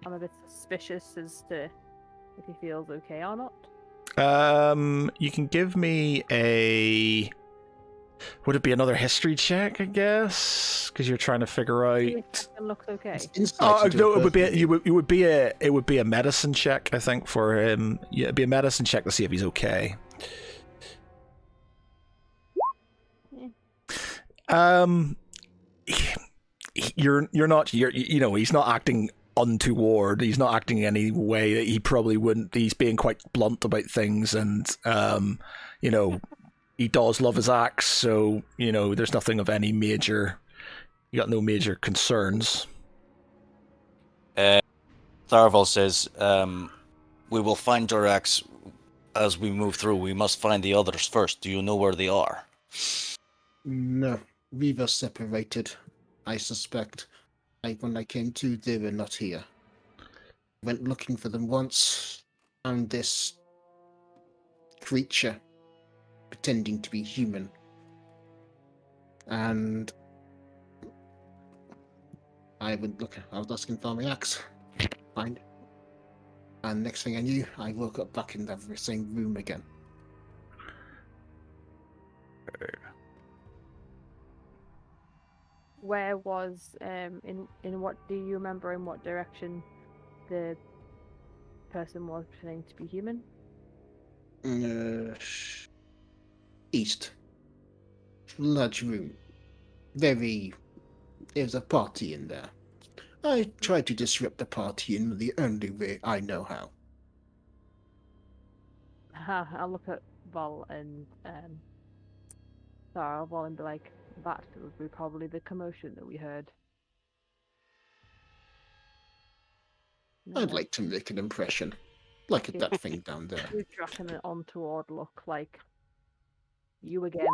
I'm a bit suspicious as to if he feels okay or not. You can give me a. Would it be another history check? I guess because you're trying to figure out. It looks okay. Oh no! It would be a medicine check. I think for him. Yeah, it'd be a medicine check to see if he's okay. You're not. He's not acting untoward. He's not acting in any way that he probably wouldn't. He's being quite blunt about things, and he does love his axe, so there's nothing of any major. You got no major concerns. Tharaval says, "We will find your axe as we move through. We must find the others first. Do you know where they are?" No, we were separated. I suspect. When I came to, they were not here. Went looking for them once, and this creature pretending to be human. And I was asking for my axe. Fine. And next thing I knew, I woke up back in the same room again. Where was in what do you remember in what direction the person was pretending to be human? East. Large room. There's a party in there. I tried to disrupt the party in the only way I know how. I'll look at Vol and Sarah Vol and be like, that would be probably the commotion that we heard. I'd like to make an impression. Like at that thing down there. Give Draken an untoward look, like, you again.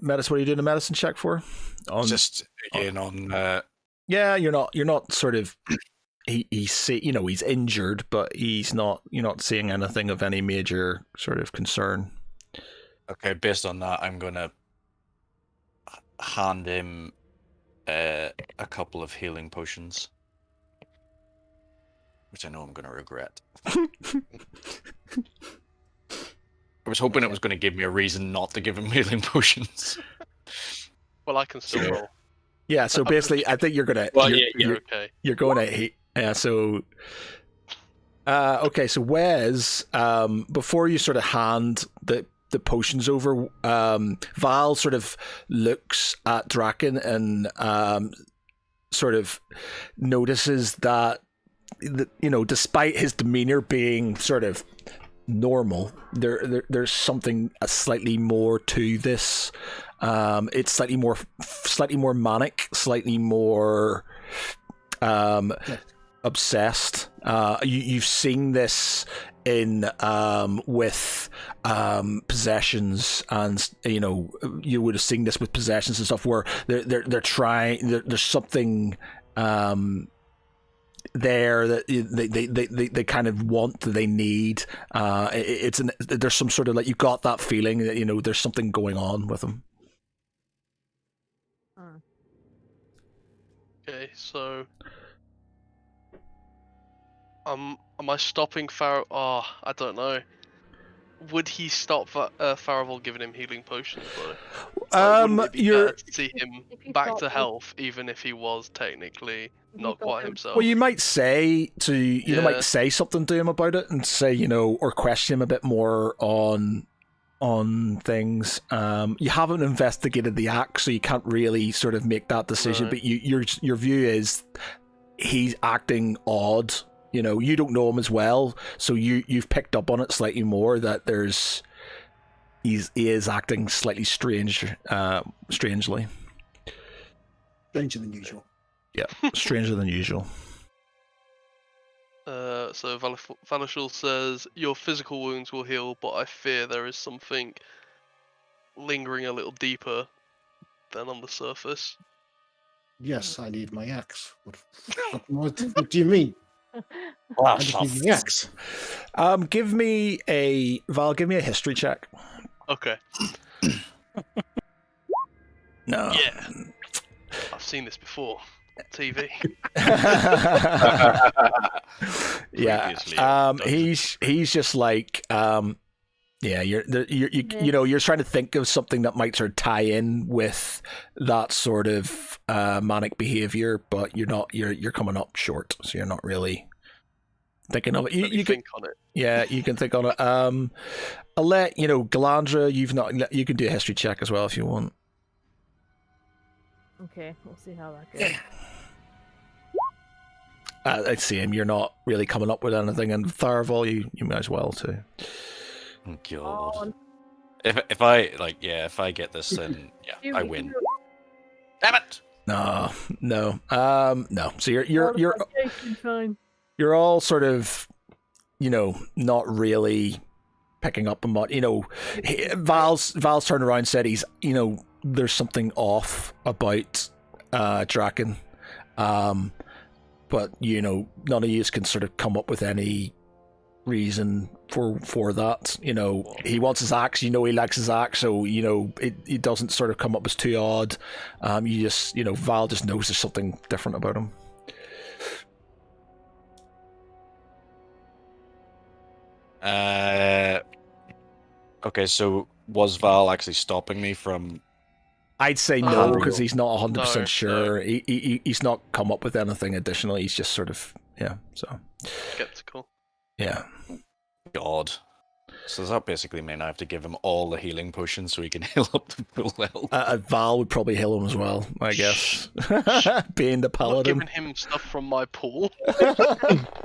Metis, what are you doing a medicine check for? Just again on. Yeah, you're not sort of. He's injured, but you're not seeing anything of any major sort of concern. Okay, based on that, I'm gonna hand him a couple of healing potions, which I know I'm gonna regret. I was hoping it was going to give me a reason not to give him healing potions. Well, I can still roll. Yeah, so basically, I think you're gonna. Well, you're okay. You're going to. Yeah, so. Okay, so Wes, before you sort of hand the potions over, Val sort of looks at Draken and sort of notices that, despite his demeanor being sort of normal, there's something slightly more to this. It's slightly more manic, slightly more obsessed. You've seen this in with possessions, and you would have seen this with possessions and stuff where they're trying. There's something there that they kind of want, that they need. There's some sort of, like, you got that feeling that there's something going on with them. Okay, so am I stopping Farrell? Oh, I don't know. Would he stop Farival giving him healing potions though? Wouldn't it be better to see him back to health, even if he was technically not quite himself? Well, you might say might say something to him about it, and say, or question him a bit more on things. You haven't investigated the act, so you can't really sort of make that decision. Right. But your view is he's acting odd. You don't know him as well, so you've picked up on it slightly more, that he is acting slightly strangely. Stranger than usual. Yeah, stranger than usual. So Valashul says, your physical wounds will heal, but I fear there is something lingering a little deeper than on the surface. Yes, I need my axe. What do you mean? I just need the axe. Give me a history check. Okay. No. Yeah. I've seen this before. TV. Yeah. He's just like, yeah, you're trying to think of something that might sort of tie in with that sort of manic behavior, but you're coming up short, so you're not really thinking of it. You can think on it. Yeah, you can think on it. I'll let Galandra, you can do a history check as well if you want. Okay, we'll see how that goes. I'd see him. You're not really coming up with anything, and Tharval, you might as well too. Oh, God. If I get this, then yeah, I win. Damn it! No. So you're all sort of, not really picking up on what Val's turned around and said he's there's something off about Draken, but none of you can sort of come up with any reason for that. He wants his axe, he likes his axe, so it doesn't sort of come up as too odd. You just Val just knows there's something different about him. Okay, so was Val actually stopping me from I'd say no, because Oh. he's not 100% No, sure. He's not come up with anything additional. He's just sort of, so. Skeptical. Yeah. God. So does that basically mean I have to give him all the healing potions so he can heal up to full health? Val would probably heal him as well, I guess. Being the I'm not paladin. giving him stuff from my pool.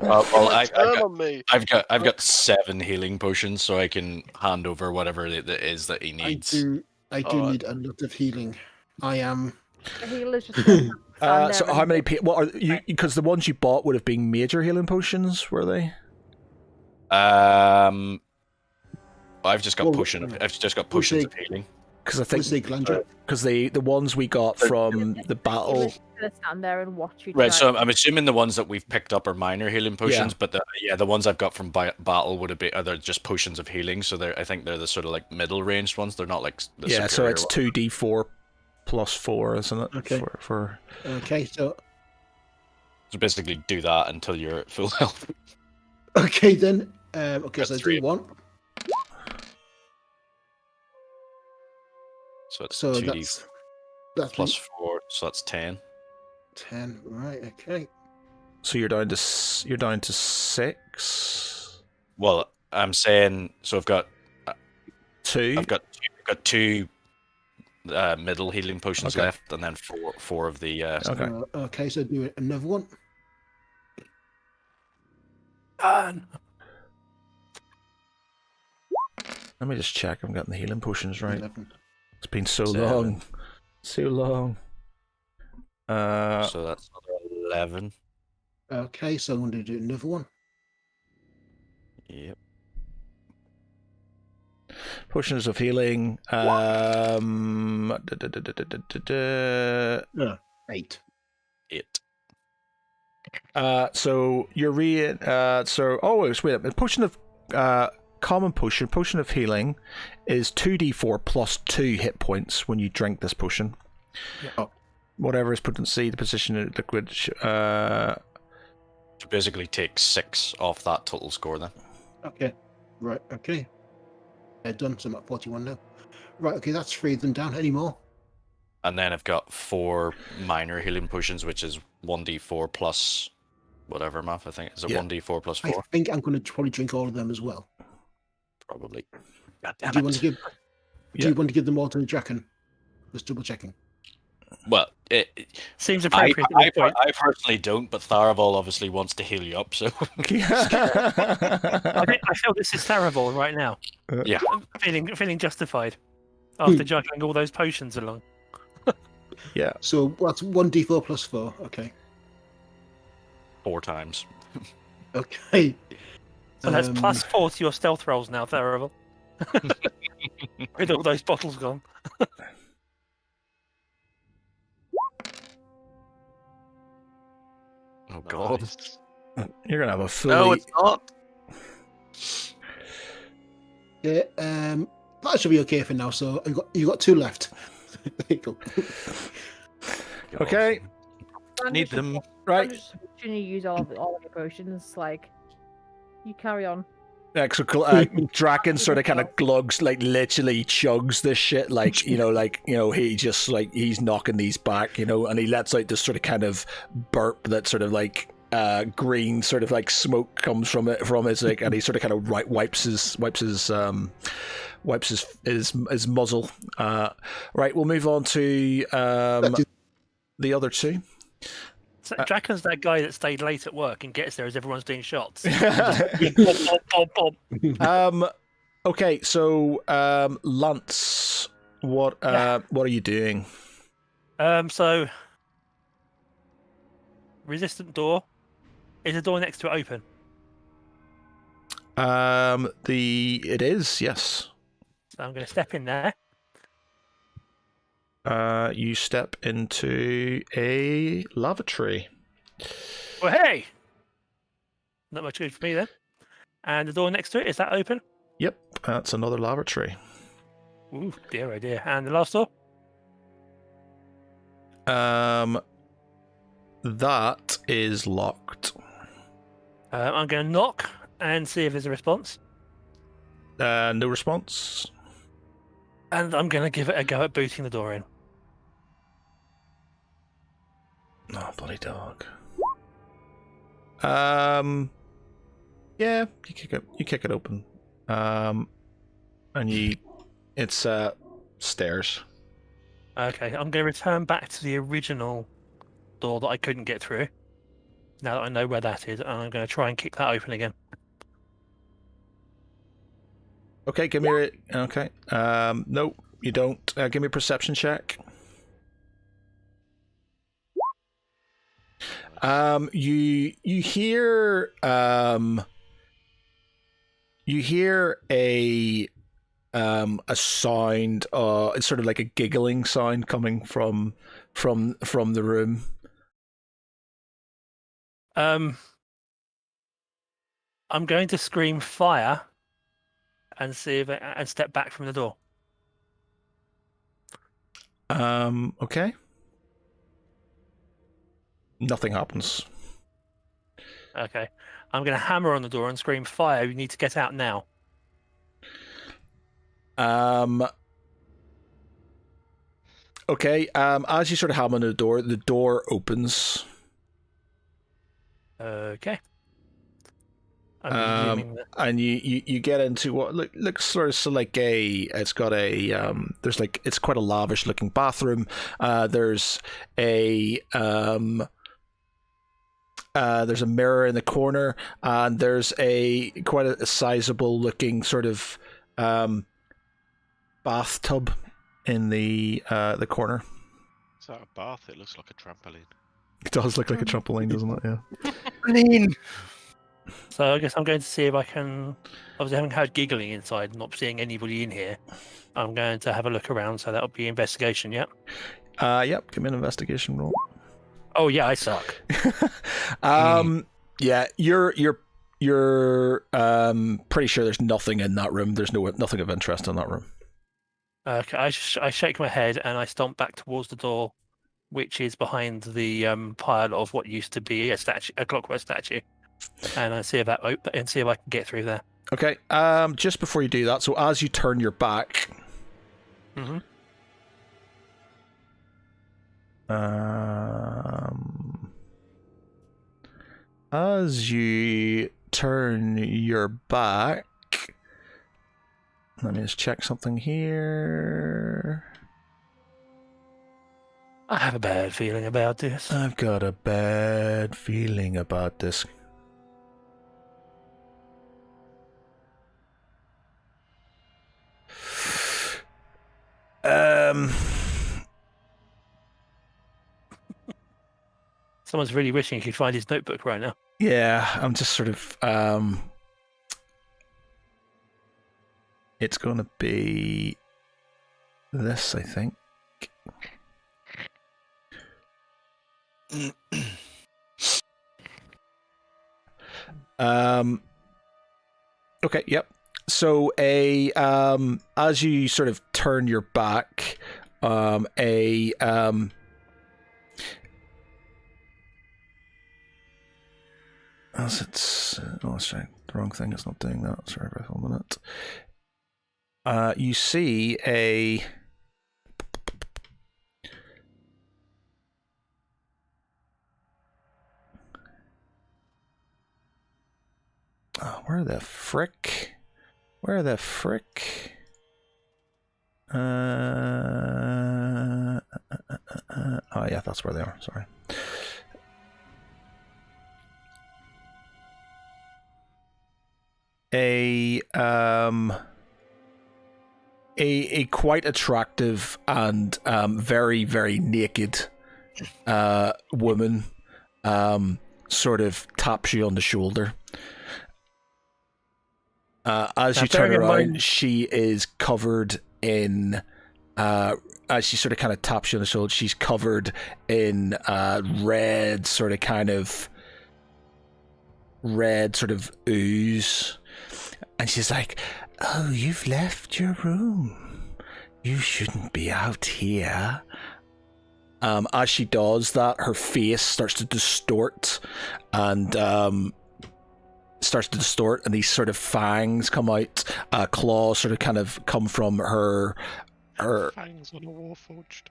Well, Turn on me. I've got 7 healing potions, so I can hand over whatever it is that he needs. I do Alright. need a lot of healing. I am. The healer's just gonna stand there So and- how many people? What are you? Because the ones you bought would have been major healing potions, were they? I've just got Well, potions of healing. Because I I think say Glandra. because the ones we got from the battle. healer's just gonna stand there and watch you. Right, try so and- I'm assuming the ones that we've picked up are minor healing potions, but the ones I've got from battle would have been they're just potions of healing. So I think they're the sort of like middle ranged ones. They're not like the Yeah, so superior it's ones. 2d4 plus 4, isn't it? Okay. For Okay, so basically do that until you're at full health. okay then. Okay, That's so 3. do 1. So it's So 2d that's plus 4, so that's 10. 10. Right. Okay. So you're down to 6. Well, I'm saying so. I've got 2. I've got 2 middle healing potions Okay. left, and then four of the. Okay. Okay, so do another one. Done. Let me just check. I'm getting the healing potions right. 11. It's been so 7. long. So long. So that's another 11. Okay, so I'm going to do another one. Yep. Potions of healing. 8. 8. So you're wait, wait a minute. Potion of common potion of healing is 2d4 plus 2 hit points when you drink this potion. Yeah. Oh. Whatever is potency, the position of liquid. So basically, take 6 off that total score then. Okay. Right. Okay. Done. So I'm at 41 now. Right. Okay, that's 3 of them down. Any more? And then I've got 4 minor healing potions, which is 1d4 plus whatever math I think. Is it Yeah. 1d4 plus I 4? think I'm going to probably drink all of them as well. Probably. God damn Do you want to it. give? Do you want to give them all to the Draken? Just double checking. Well, Seems I appropriate at this point. personally don't, but Tharaval obviously wants to heal you up, so. I feel this is terrible right now. Yeah. I'm feeling justified after juggling all those potions along. Yeah. So that's 1d4 plus 4. Okay. 4 times. Okay. So that's plus 4 to your stealth rolls now, Tharavel. With all those bottles gone. Oh god. Nice. You're gonna have a fully. No, it's not. Yeah. That should be okay for now. So you got 2 left. There you go. Okay. Need them. Right. You use all of your potions. Like, you carry on. Yeah, so Draken sort of kind of glugs, like literally chugs this shit, like he just like he's knocking these back, and he lets out this sort of kind of burp that sort of like green sort of like smoke comes from his like, and he sort of kind of wipes his muzzle. Right, we'll move on to the other 2. So Draken's that guy that stayed late at work and gets there as everyone's doing shots. Okay, so Lance, what are you doing? So resistant door. Is the door next to it open? It is, yes. So I'm going to step in there. You step into a lavatory. Well, hey! Not much good for me then. And the door next to it, is that open? Yep, that's another lavatory. Ooh, dear, oh dear. And the last door? That is locked. I'm going to knock and see if there's a response. No response. And I'm going to give it a go at booting the door in. bloody dog. Yeah, you kick it open. And it's stairs. Okay, I'm going to return back to the original door that I couldn't get through. Now that I know where that is, and I'm going to try and kick that open again. Okay, give me okay. No, you don't. Give me a perception check. You hear a sound. It's sort of like a giggling sound coming from the room. I'm going to scream fire and see if and step back from the door. Okay. Nothing happens. Okay. I'm going to hammer on the door and scream fire. You need to get out now. Okay. As you sort of hammer on the door opens. Okay. I'm assuming that... And you get into what looks sort of like it's got a there's like, it's quite a lavish looking bathroom. There's a mirror in the corner, and there's quite a sizable looking sort of bathtub in the corner. Is that a bath? It looks like a trampoline. It does look like a trampoline, doesn't it? Yeah. So I guess I'm going to see if I can... Obviously, having heard giggling inside and not seeing anybody in here, I'm going to have a look around. So that'll be investigation, yeah? Yep. Give me an investigation roll. Oh yeah, I suck. Yeah, you're pretty sure there's nothing in that room. There's nothing of interest in that room. Okay, I shake my head and I stomp back towards the door, which is behind the pile of what used to be a clockwork statue, and I see if I can get through there. Okay. Just before you do that, so as you turn your back, as you turn your back, let me just check something here. I have a bad feeling about this. I've got a bad feeling about this. Someone's really wishing he could find his notebook right now. Yeah, I'm just sort of it's going to be this, I think. Okay, yep. So as you sort of turn your back, that's sorry, the wrong thing. It's not doing that. Sorry about 1 minute. You see a where the frick? Oh yeah, that's where they are. Sorry. A quite attractive and very, very naked woman sort of taps you on the shoulder. As you turn around, she is covered in as she sort of kind of taps you on the shoulder, she's covered in red sort of ooze. And she's like, "Oh, you've left your room. You shouldn't be out here." As she does that, her face starts to distort, and these sort of fangs come out. Claws sort of kind of come from her. Fangs on a warforged.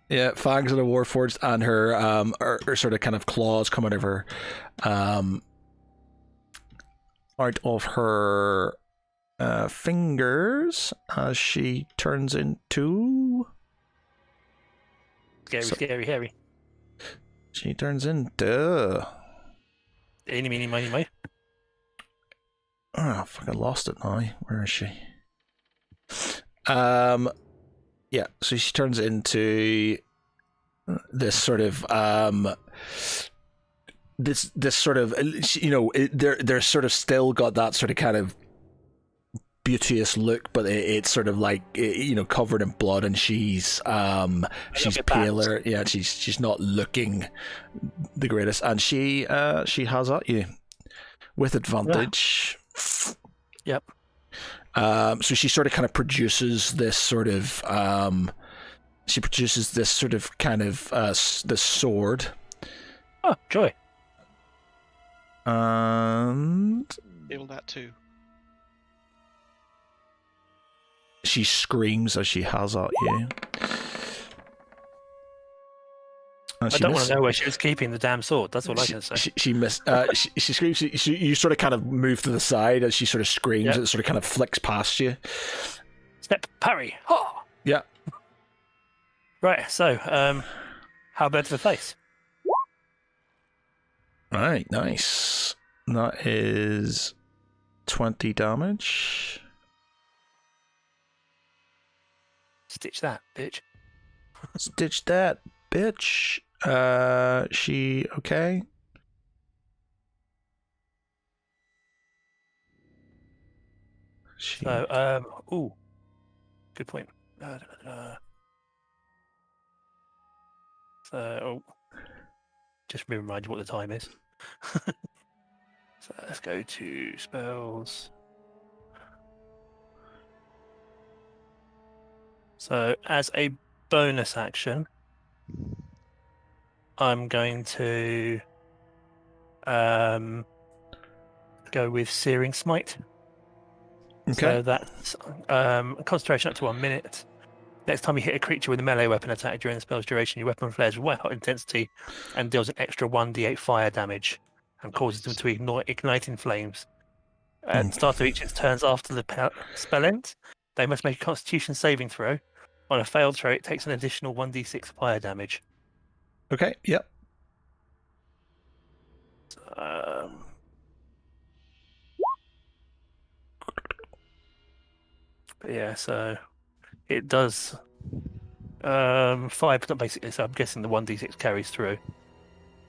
Yeah, fangs of the Warforged, and her sort of kind of claws come out of her, fingers as she turns into. Scary, hairy. She turns into. Eeny, meeny, miny, mo. Oh, fuck! I lost it now. Where is she? Yeah. So she turns into this sort of this sort of, you know, they're sort of still got that sort of kind of beauteous look, but it's sort of like, you know, covered in blood, and she's paler. Yeah, she's not looking the greatest, and she has at you with advantage. Yep. So she sort of kind of produces this sort of this sword. Oh, joy. And Feel that too. she screams as she has at you. And I don't want to know where she was keeping the damn sword. That's all I can say. She missed. She screams. You sort of kind of move to the side as she sort of screams. Yep. It sort of kind of flicks past you. Step, parry. Oh! Yeah. Right. So, how bad to the face? Right. Nice. That is 20 damage. Stitch that, bitch. Stitch that, bitch. She okay? So, ooh, good point. So, just remind you what the time is. So let's go to spells. So, as a bonus action, I'm going to go with Searing Smite. Okay. So that's concentration up to 1 minute. Next time you hit a creature with a melee weapon attack during the spell's duration, your weapon flares with white hot intensity and deals an extra 1d8 fire damage and causes them to ignite in flames. At the start of each of its turns after the spell ends, they must make a Constitution saving throw. On a failed throw, it takes an additional 1d6 fire damage. Okay. Yep. But yeah, so it does 5, but basically. So I'm guessing the 1d6 carries through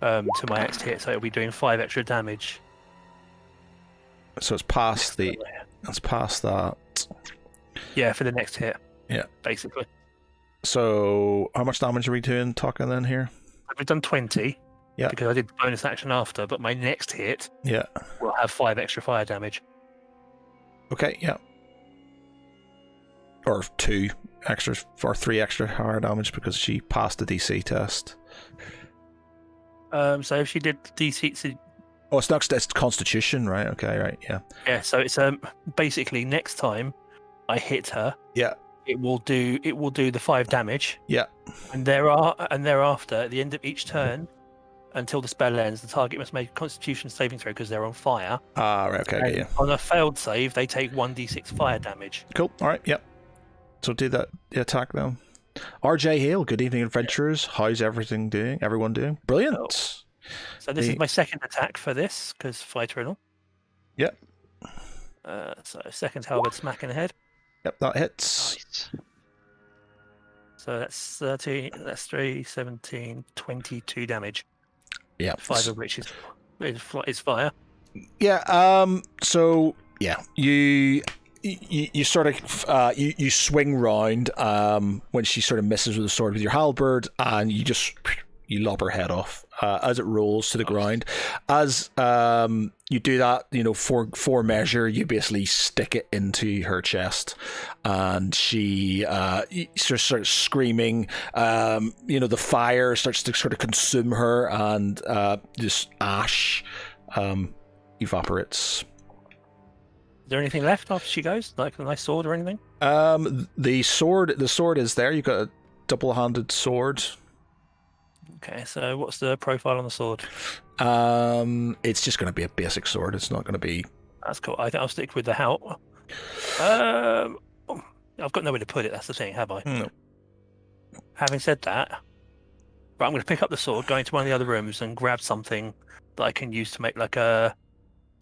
to my next hit, so it'll be doing 5 extra damage. So it's past that. Yeah, for the next hit. Yeah. Basically. So how much damage are we talking then here? I've done 20. Yeah. Because I did the bonus action after, but my next hit will have 5 extra fire damage. Okay, yeah. Or 2 extra, or 3 extra fire damage because she passed the DC test. So if she did DC, oh, it's Constitution, right? Okay, right, yeah. Yeah, so it's basically next time I hit her, yeah, it will do the 5 damage. Yeah. And thereafter, at the end of each turn, until the spell ends, the target must make a Constitution saving throw because they're on fire. Ah, right, okay, yeah. On a failed save, they take 1d6 fire damage. Cool. All right, yep. So do the attack then. RJ Hale, good evening, adventurers. How's everyone doing? Brilliant. So this is my second attack for this because fighter and all. Yep. So second halberd smack in the head. Yep, that hits. Nice. So that's 13, that's 3, 17, 22 damage. Yeah. 5 of which is fire. Yeah, so yeah, you sort of you swing round when she sort of misses with the sword with your halberd, and you lop her head off as it rolls to the ground. As you do that, you know, for measure, you basically stick it into her chest, and she starts screaming. You know, the fire starts to sort of consume her, and just ash evaporates. Is there anything left after she goes, like a nice sword or anything? The sword is there. You got double-handed sword. Okay, so what's the profile on the sword? It's just going to be a basic sword. It's not going to be... That's cool. I think I'll stick with the Hout. I've got nowhere to put it, that's the thing, have I? No. Having said that, but I'm going to pick up the sword, go into one of the other rooms and grab something that I can use to make like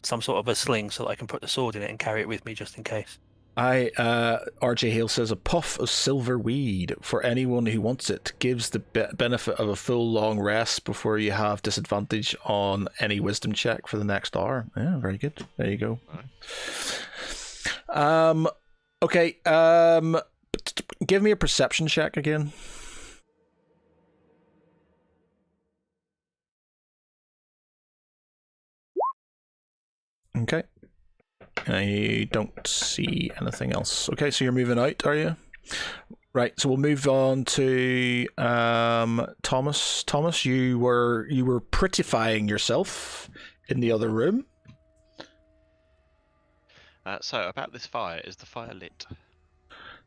some sort of a sling so that I can put the sword in it and carry it with me just in case. RJ Hale says, a puff of silver weed for anyone who wants it gives the benefit of a full long rest before you have disadvantage on any wisdom check for the next hour. Yeah, very good. There you go. Right. Okay. Give me a perception check again. Okay. I don't see anything else. Okay, so you're moving out, are you? Right, so we'll move on to Thomas. Thomas, you were prettifying yourself in the other room. So about this fire, is the fire lit?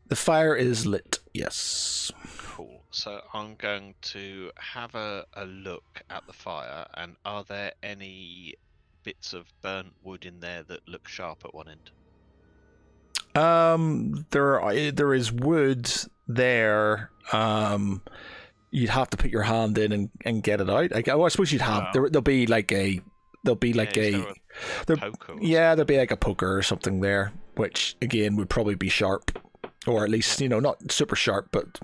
The fire is lit, yes. Cool. So I'm going to have a look at the fire, and are there any bits of burnt wood in there that look sharp at one end? There is wood there. You'd have to put your hand in and get it out. I suppose you'd have. Wow. There'll be like a poker there'll be like a poker or something there, which again would probably be sharp, or at least not super sharp, but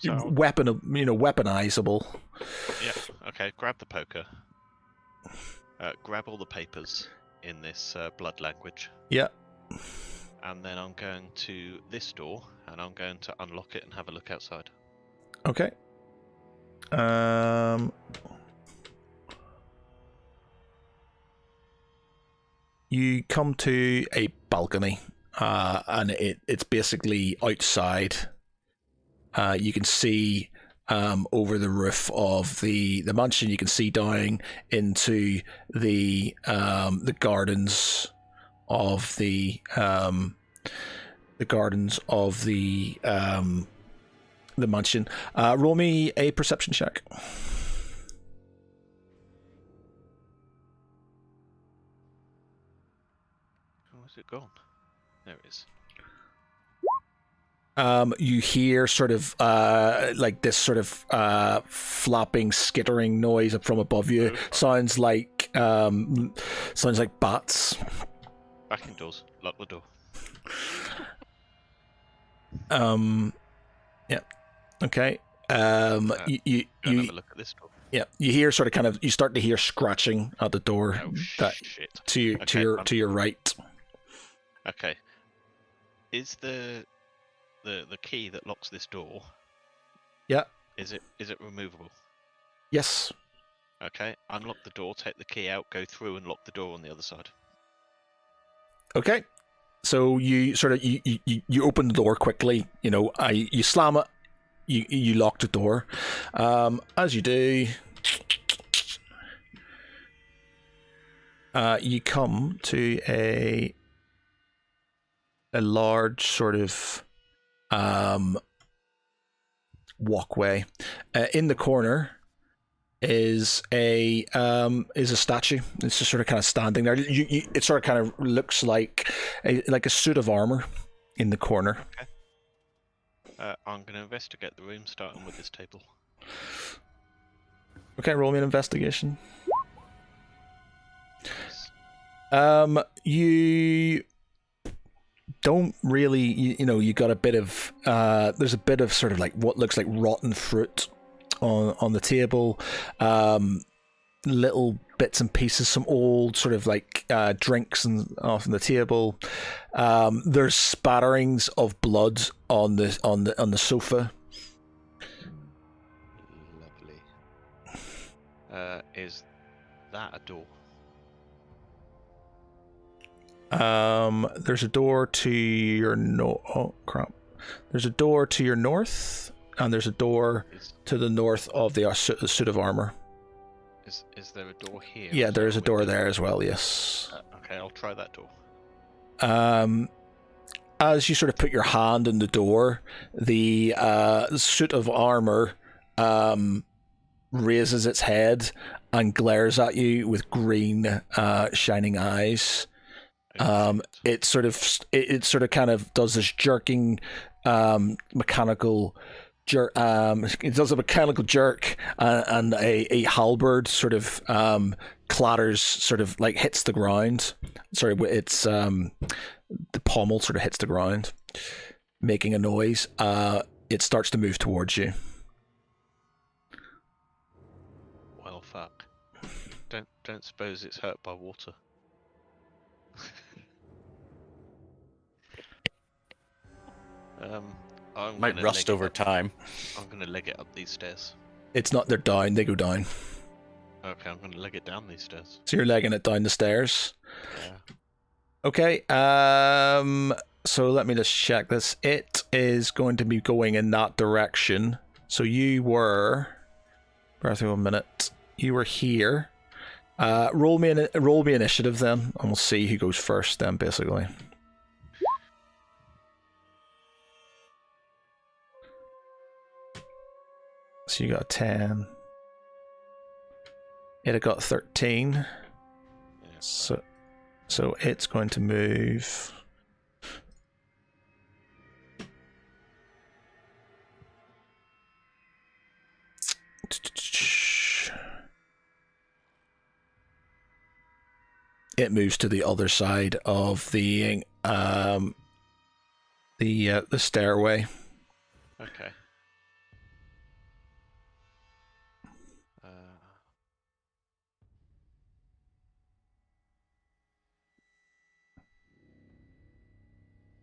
weaponizable. Yeah. Okay. Grab the poker. Grab all the papers in this blood language. Yeah. And then I'm going to this door, and I'm going to unlock it and have a look outside. Okay. You come to a balcony, and it's basically outside. You can see over the roof of the mansion. You can see down into the gardens of the mansion. Roll me a perception check. Where's it gone? There it is. You hear sort of like this sort of flapping, skittering noise from above you. Sounds like bats. Back indoors. Lock the door. Yeah. Okay. You have a look at this door. Yeah. You hear sort of you start to hear scratching at the door. Shit. To your right. Okay. Is the key that locks this door? Yeah. Is it removable? Yes. Okay. Unlock the door, take the key out, go through and lock the door on the other side. Okay. So you sort of you open the door quickly, you slam it, you lock the door. As you do, you come to a large sort of walkway. In the corner is a statue. It's just sort of kind of standing there. It sort of kind of looks like a suit of armor in the corner. Okay. I'm going to investigate the room, starting with this table. Okay, roll me an investigation. Yes. You don't really, you got a bit of there's a bit of sort of like what looks like rotten fruit on the table, little bits and pieces, some old sort of like drinks and off on the table. There's spatterings of blood on the sofa. Lovely. Is that a door? There's a door to your There's a door to your north, and there's a door to the north of the suit of armor. Is there a door here? Yeah, there is a door there as well. Yes. Okay, I'll try that door. as you sort of put your hand in the door, the suit of armor raises its head and glares at you with green, shining eyes. It sort of kind of does this jerking, mechanical jerk. It does a mechanical jerk, and a halberd sort of clatters, sort of like hits the ground. Sorry, it's the pommel sort of hits the ground, making a noise. It starts to move towards you. Well, fuck. Don't suppose it's hurt by water. I'm Might gonna rust leg it over up. time. I'm gonna leg it up these stairs. It's not. They're down. They go down. Okay, I'm gonna leg it down these stairs. So you're legging it down the stairs. Yeah. Okay. So let me just check this. It is going to be going in that direction. So you were. Bear with me 1 minute. You were here. Roll me initiative then, and we'll see who goes first. Then basically. So you got a 10. It got 13. Yeah, So it's going to move. It moves to the other side of the stairway. Okay.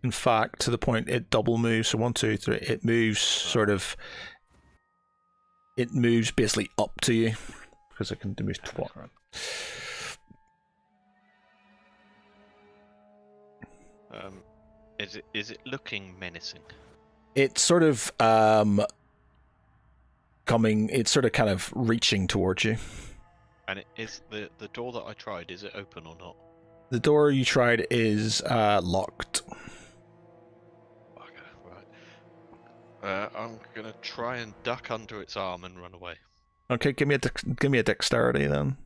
In fact, to the point it double moves. So 1, 2, 3. It moves sort of. It moves basically up to you because it can move to what? Is it looking menacing? It's sort of coming. It's sort of kind of reaching towards you. And is the door that I tried, is it open or not? The door you tried is locked. Okay, right. I'm gonna try and duck under its arm and run away. Okay, give me a dexterity then.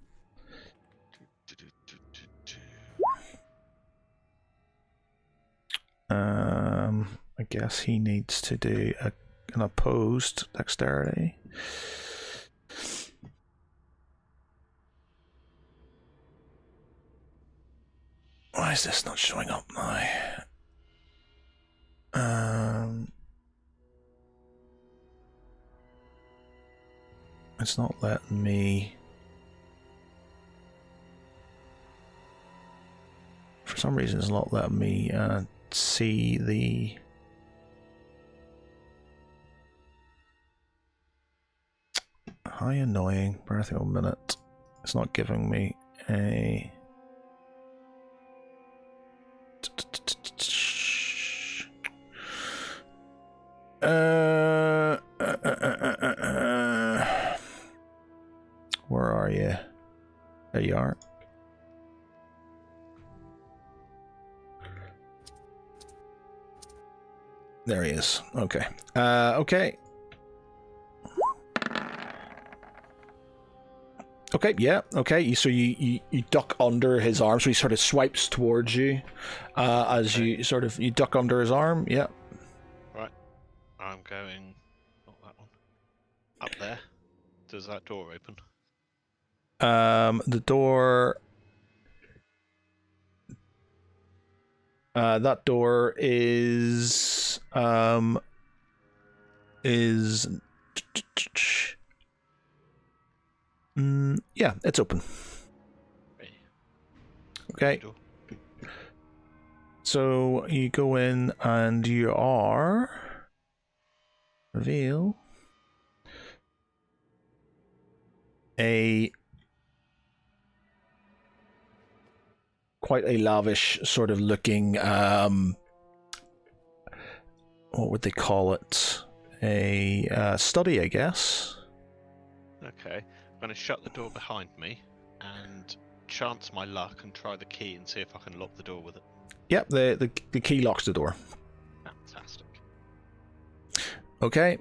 I guess he needs to do an opposed dexterity. Why is this not showing up now? It's not letting me. For some reason, it's not letting me see the. How annoying. Bear with me 1 minute. It's not giving me a. Where are you? There you are. There he is. Okay. Okay. Okay, yeah, okay. So you duck under his arm, so he sort of swipes towards you as you duck under his arm, yeah. Right. I'm going... not that one. Up there. Does that door open? The door... that door is... yeah, it's open. Okay. So you go in and you are... reveal... quite a lavish sort of looking, what would they call it? A study, I guess. Okay. I'm going to shut the door behind me and chance my luck and try the key and see if I can lock the door with it. Yep, the key locks the door. Okay.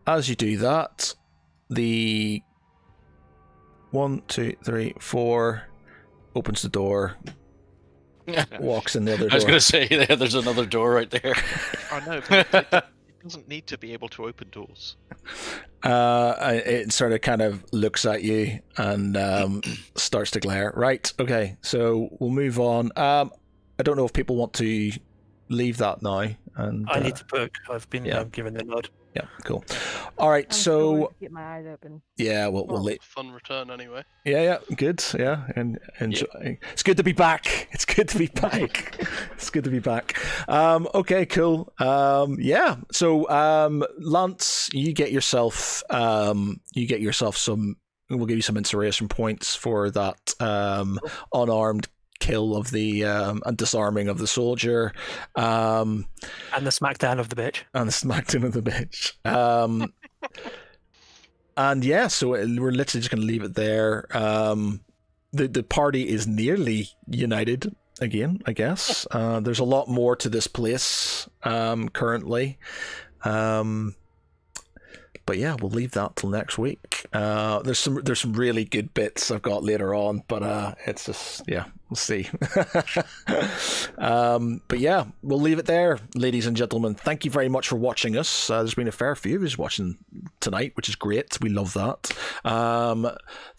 As you do that, the 1, 2, 3, 4 opens the door, walks in the other door. I was going to say, there's another door right there. I know, but it doesn't need to be able to open doors. It sort of kind of looks at you and starts to glare. Right, okay, so we'll move on. I don't know if people want to leave that now. And I need to book. I've been given the nod. Yeah, cool. All right, I'm still going so to keep my eyes open. yeah, we'll leave. Fun return anyway. Yeah, good. Yeah, and enjoy. Yeah. It's good to be back. It's good to be back. It's good to be back. Okay, cool. Yeah. So, Lance, you get yourself some. We'll give you some inspiration points for that unarmed kill of the and disarming of the soldier, and the smackdown of the bitch, and yeah, so we're literally just going to leave it there. The party is nearly united again, I guess. There's a lot more to this place currently. But yeah, we'll leave that till next week. There's some really good bits I've got later on, but it's just, yeah, we'll see. But yeah, we'll leave it there, ladies and gentlemen. Thank you very much for watching us. There's been a fair few of us watching tonight, which is great. We love that.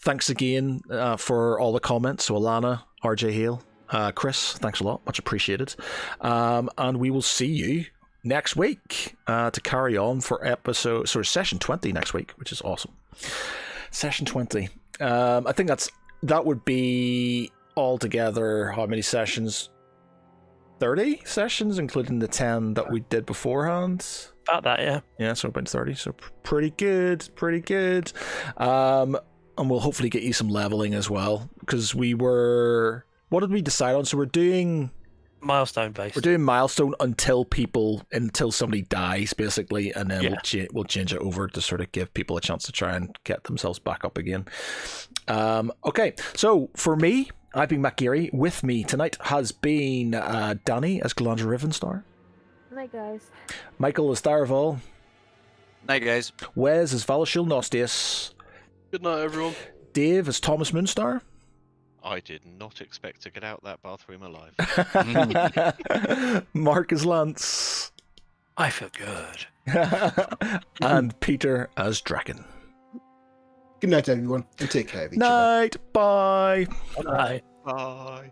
Thanks again for all the comments. So Alana, RJ Hale, Chris, thanks a lot, much appreciated. And we will see you next week to carry on for session 20 next week, which is awesome. Session 20. I think that would be altogether how many sessions? 30 sessions, including the 10 that we did beforehand. About that, yeah. Yeah, so about 30. So pretty good. And we'll hopefully get you some leveling as well, because what did we decide on? So we're doing milestone based. We're doing milestone until somebody dies, basically, and then we'll change it over to sort of give people a chance to try and get themselves back up again. Okay, so for me, I've been Matt Geary. With me tonight has been Danny as Galandra Rivenstar. Night, guys. Michael as Tharaval. Night, guys. Wes as Valashil Nostius. Good night, everyone. Dave as Thomas Moonstar. I did not expect to get out that bathroom alive. Mark as Lance. I feel good. And Peter as Draken. Good night, everyone, and take care of each other. Night. Bye. Bye. Bye.